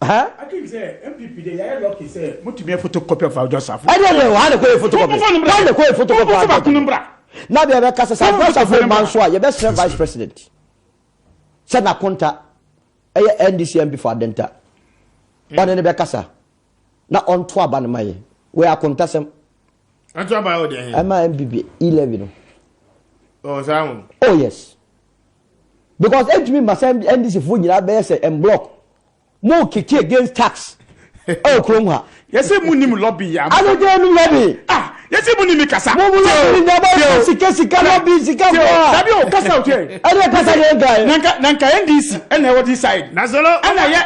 I think say MPP dey ya lucky say mutumi photocopy of Joseph I don't know how to go photocopy how to go photocopy na be be kasa sa Joseph man so a ye be serve vice president se na konta e NDC MP for denta one ne be kasa na on to aba na maye we akonta sem anto aba o de ama MPP 11 oh sam oh yes because HB masem NDC fo nyina be say en block mo kiki against tax oh kronha yes munim lobby ya ado de no lobby yes munim kasa mo lobby nyaba sika lobby sika for sabi o kasa o che ade kasa ye guy nanka NDC and what decide na solo ana ye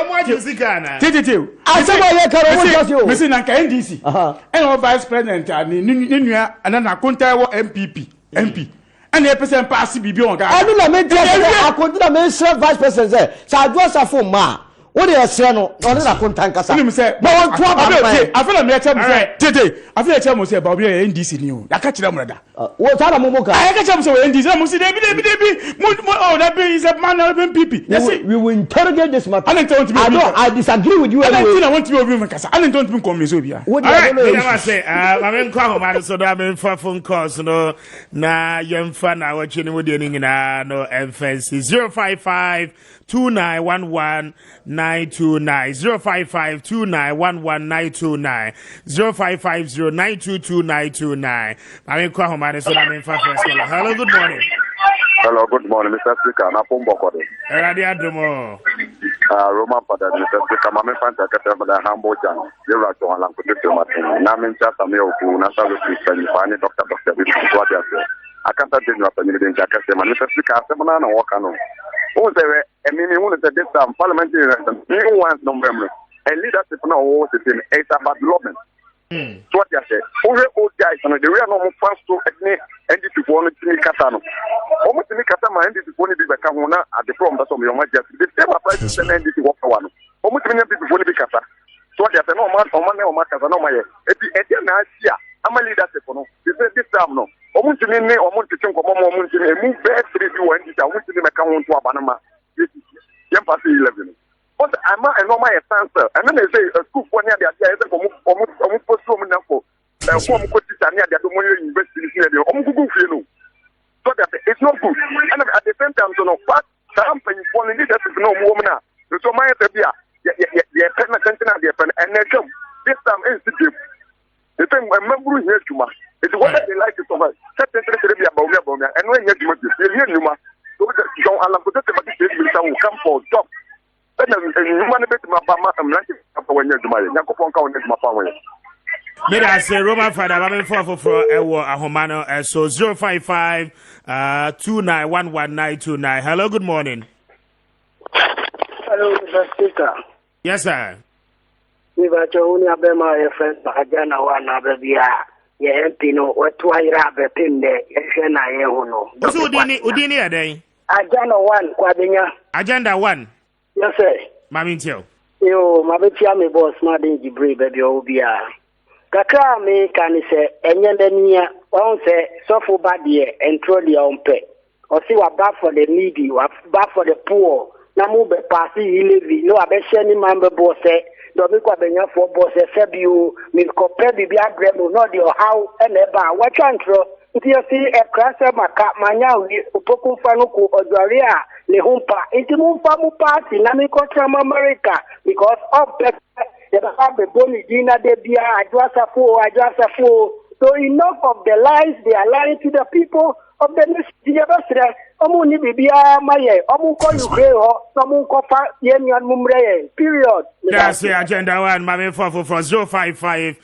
mo aji sika na tete asaba ye karo mo just yo me say nanka NDC and vice president ni nua ana na konta wo MP and the person pass bibi on ga anu na me tell akonti na me vice president say sa Joseph ma what dey say no on na konta nkasa ni me say but on to aba I feel me tell me say tete I feel tell me say ba obi NDC ni o ya ka kire murada wo ta na mo ka I ka tell me say NDC mo say debi oh that be is a man of MPP yes we will interrogate this matter I disagree with you anyway I want to be obi nkasa I don't be come so bia what do I say I mean kwa ma so da me fa phone calls no na yemfa na wachi ni wodi ni nyina no emfancy 055 2911 929 055 2911 929 0550922929 I mean kwa homa so da me fa first call hello good morning Mr. Speaker na pombo ko de erade adomo Roman father Mr. Speaker ma me fanta ka te da hambo jan you ra to halan ko te matin na men cha ta me oku na sa lo Christian fa ni doctor bi ko dia se akanta de no apani de nja ka se ma Mr. Speaker se na na woka no o se we emini hu se this time parliamentary election you want November and leadership na o se tin it's about development so what you say old guys no the real no fast to any NDP for no tini kata no o mo tini kata ma NDP for ni bi beka ho na at the problem that some your just the same applies to the NDP work one o mo tini NDP for ni bi kata so what you say no man kata no ma ye e na asia ama leadership no this time no o mo tini ni o mo tini ko mo tini e mu be 3 bi one this o mo tini meka ho to aba na ma yem pass 11 but I'm a normal answer and then they say a school for near the idea for post room now for form quotation near the university near the Google you know so that it's not good and at the same time so no but some people for leadership no woman so my idea yeah pen attention at the pen and this time institute the thing when member here to it's what they like to over certain things to be about me and when you hear you so don't allow to come for job May I say Roman father I'm for ewo ahomano so 055 2911 hello good morning. Hello Mr. Speaker. Yes sir. We were only a bema your friend Bahajana one abia ye MP no what to ira be pinde ye na ye hono. So udini adai. Agenda 1 Kwabenya. Agenda 1. Yes sir. Mami tell. Yo, mabetia me boss ma dey Jibril baby obia. Kakra me kan say enyendania won say sofo ba de entro de ompe. O si wa bad for the needy, wa bad for the poor. Na mu be pass levy no abehye ni mambe boss say do me kwa benya for boss say sebio me ko pe bibia bremo no de how e na ba wa twantro Nti e krasa maka manya wi opoku fa no ko odware a le humpa nti mu fa mu party na me kontra America because of the have the boni dina de bia adwasafo. So enough of the lies they are lying to the people of the nation. Omuni bibia maye omunko Ukraine ho omunko fa yenian mumre period. That's the agenda one. Mame for 055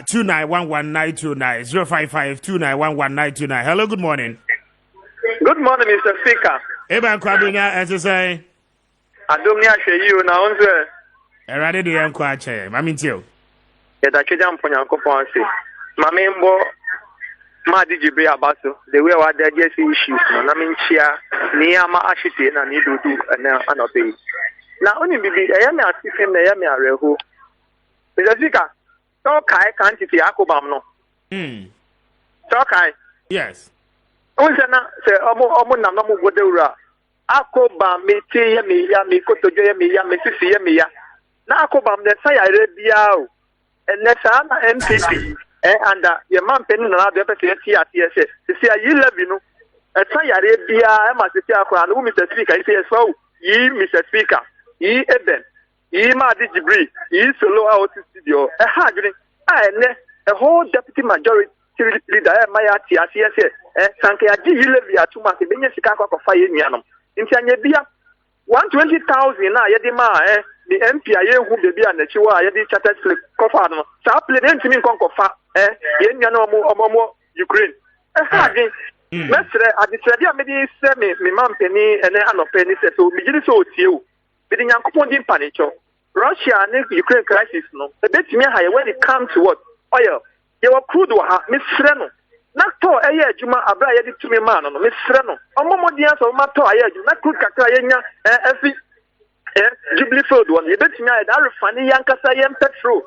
2911 055 2911 Hello, good morning. Good morning, Mr. Speaker. Eba kwadunya as you say. Adomnia you na onze. Erade de yanko ache. Mami ntio. Yeda cheda mponyankopon se. Mame mbo ma dijibre abaso. The way wa there just issues na minchia ni ama ashite na ni dudu na anope. Na oni bibi eya me asifem na eya me areho. Mr. Speaker, so kai quantity akobam no. So kai. Yes. Onse na se omo nam no mo godewura. Akobam me tie ye me ya me kotojo ye me ya me sisi ye me ya. Na akobam de say yare bia o. Enne sa na MPP and your man penny na do pese ti ase se ayi levi no. E say yare bia e ma sisi akwa no Mr. Speaker say so yi Mr. Speaker yi Eben yi ma di Jibril yi solo out studio e ha dwene enne a whole deputy majority leader e ma ya ti ase sanke ya ji yi levi atuma se benye sika akwa fa ye nuanom nti anya bia 120,000 na ye di ma the MP aye hu bebi anachi wa ye di chartered slip kofa no sa play dem timi nkonko fa ye nua na omo Ukraine ha din mesre adisredi amedi se me mampeni ene anopeni se so mi giri so otie o bi di nyankopon di panicho Russia and Ukraine crisis no e betimi ha ye when it comes to what oil ye wa crude wa ha mesre no na to eye adwuma abra ye di tumi ma no mesre no omo dia so ma to aye adwuma na crude kakra ye nya efi Jubilee Field one. You bet me that refani yankasa yam petrol.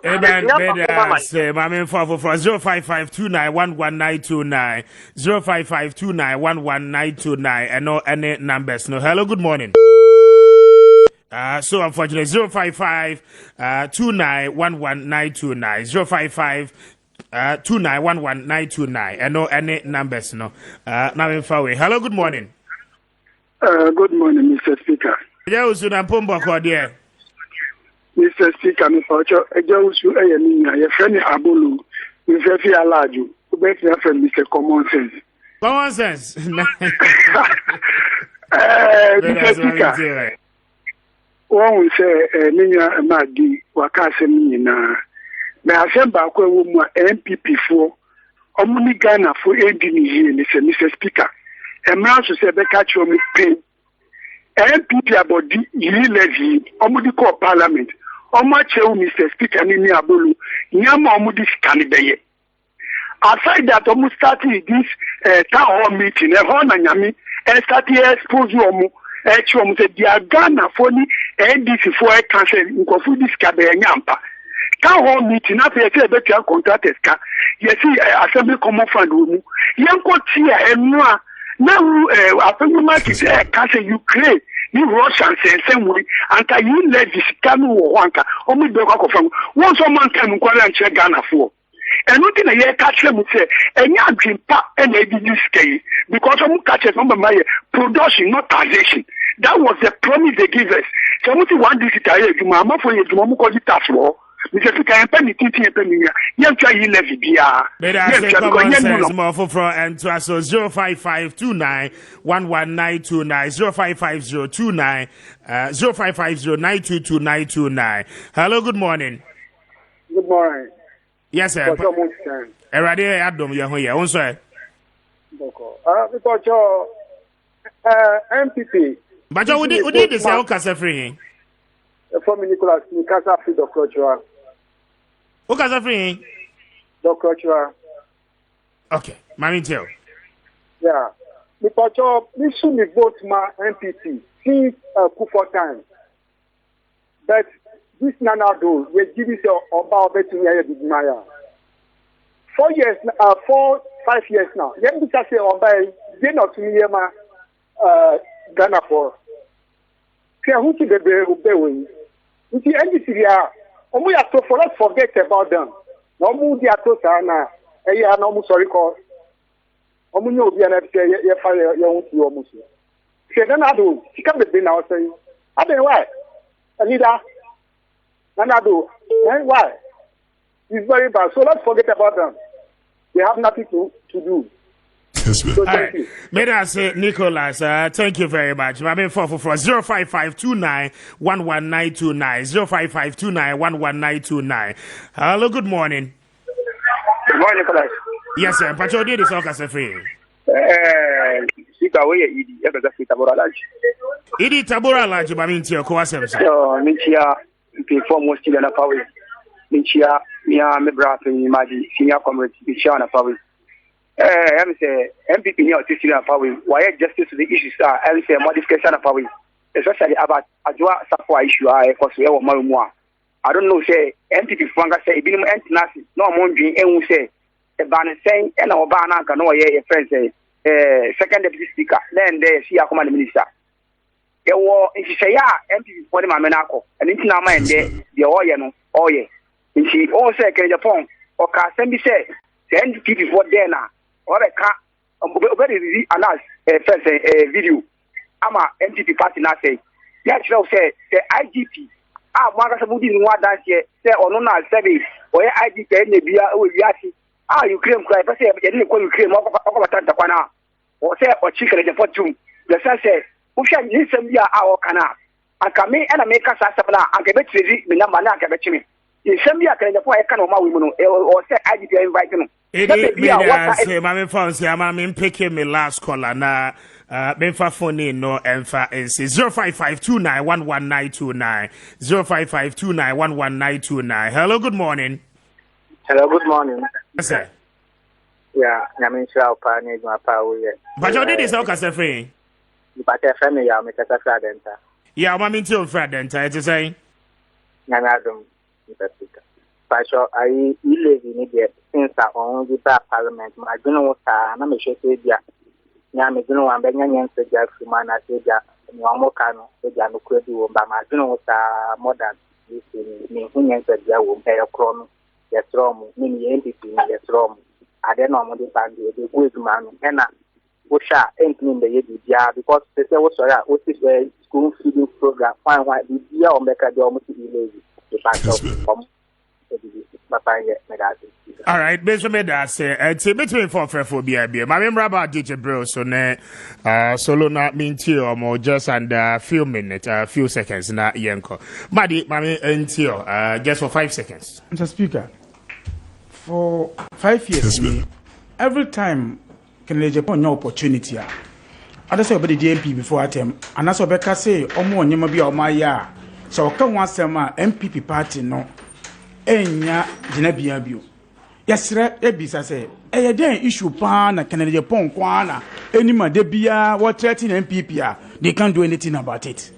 Say, Mame for 055291199 055291199 and no any numbers. No, hello, good morning. So unfortunately 055 291199 055 291199 and no any numbers. No, now in far away. Hello, good morning. Good morning, Mr. Speaker. Mr. Speaker, your friend Abolu, Mr. Fialaju, who makes your friend Mr. Common Sense. Common Sense. Mr. Speaker, one say, Nina Madi, Wakasemina. May I send back a woman MPP for Omni Ghana for Endini, Mr. Speaker. And now to say, catch your pain. MPP about the levy, Omudi call Parliament, Omachew, Mr. Speaker, Nini Abolu, Yama Omudi Scandidate. Aside that, almost starting this town hall meeting, a horn and yami, and starting expose you, actually, they are Ghana for the NDC for a cancel in Kofu Discabe and Yampa. Town hall meeting, after a better contractors, you see, Assembly Common Fund room, Yanko Tia and Noah. Now, after we might say, Castle Ukraine, you Russians and same way, and you let this Kanu or Wanka, only Boko from one someone can and check Ghana for. And nothing a year catch them would say, and you dream part and they did scale because some catches number my production, not taxation. That was the promise they give us. So, what you want this to Mamma for you to Mamuko tax war. Mr. Speaker, I'm penny teaching a penny. Young try you levy beer. But I say, common sense more for and to us, so 05529 11929 055029 0550922929. Hello, good morning. Good morning. Yes, sir. Erade Adam, you're here. On, sir. Because your MPP. But you did this, I'll cast a free. From Nicholas Mikasa Free of Culture. Who cast a free? The culture. Okay, Mammy tell. Yeah. Because your mission is vote my MPP since Kufa time. But this Nana do, we give it about betting a big Maya. 4 years, 5 years now. Then we say, by they not to me, Ghana for. Who to the Bewing? If you end it, we have to forget about them. No more, they are to Sana. No more sorry call. omunyo obi na te ye fa ye hu ti omu so se na do sika be na o say ade why leader na do why it's very bad, so let's forget about them. They have nothing to do. So thank you. May I say, Nicholas, thank you very much. I mean, for 05529 11929 05529 Hello, good morning. Good morning, Nicholas. Yes, sir. But you did this all free. Idi Tabora Lodge, I mean, to your coasem. Minchia, foremost in a power. Minchia, me brother, imagine, senior comrade, Michiana power. I'm say MPP here to see power. Why justice to the issues are? I say modification of power, especially about Adwa Sapwa issue. I don't know. Say MPP Fanga say minimum anti-nasi. No more being and say a ban saying and our banana can know a friend say second deputy speaker. Then they see a command minister. There were in say MPP for the Mamenako and it's now mind the oil no oil. And she also can Japan or can say the MPP for there now. Or a car, very announced first video. I'm a NTP party now say. Yes, you say the IGP. Somebody in one dance here, say, or no, service, or IGP, Ukraine cry, but say, I didn't call Ukraine over Tantakwana, or say, or chicken in the fortune. The son said, who shall listen via our canal? And come in and make us a sapana, and get ready, the number not get me. In Sambia, can the poor economy women or say, IGP invite them. Mammy Fonsi, I'm picking my last caller now. Benfa phone no enfa NC 055291199 055291199. Hello, good morning. Hello, good morning. Yes, sir. Yeah, I'm in Shao Pani, my power. But you did this, okay, sir. But a family, I'm a Fradenta. Yeah, I'm in two Fradenta, it's saying. Nanadum, Pastor, I live in India since I own the parliament. My general star, and I'm a shake. Nyame dino wa benya nyense ja fuma na seja ni omoka no seja no kwedi wo ba ma dino sa modern this ni nyense ja wo be yakro no yesro mu ni NDP ni yesro mu ade no mo de bandi de go eduma no na wo sha entini de ye bia because they say wo so ya wo ti school feeding program fine why bia o meka de o mo ti lazy the back of all right, basically that's it's between for BIB. My member about DJ Bro, so solo not mean to or just under a few minutes, a few seconds, not Yanko. Madi, Mammy, until just for 5 seconds. Mr. Speaker, for 5 years, every time can Japan no opportunity. I just say about the DMP before I tell him, and that's what Becca say, Omo Nyamabi or Maya. So come once a MPP party no. Enya jinabia bio yasra ebisa say e den issue pa na Canada pon kwana anima de bia what threatening MPP they can't do anything about it.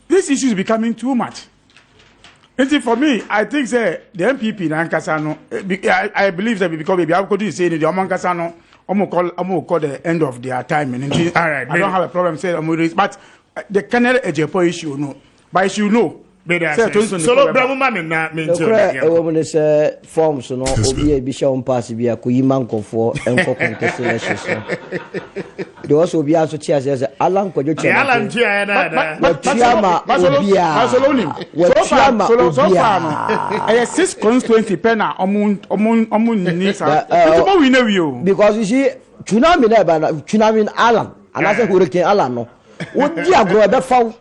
This issue is becoming too much. And for me, I think say the MPP na Nkasa no I believe that because maybe I could say the Nkasa no almost call the end of their time and all right, I don't have a problem saying but the Canada Ejepo issue no but you know solo bravo mama na mention e woman say forms no obi e bi shon pass bi akoyi mankofo enko contest elections de was obi aso chia say alan kwadwo chia alan chia na chiama obi a so far no I 6 constituency pena omun ni sa it's more we know you because you see tsunami na ba tsunami alan and I say hurricane alan no wodi agro e be faw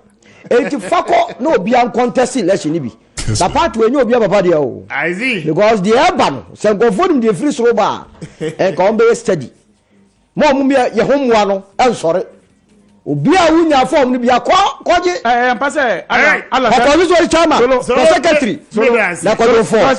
enti fako no obi an contest election ni bi the part we no obi baba there o I see because the urban say go for them the free so ba e ka on be steady mo mu ye homwa no en sore obi a wunya form ni bi akọje pase ala ala so chama secretary na ko do for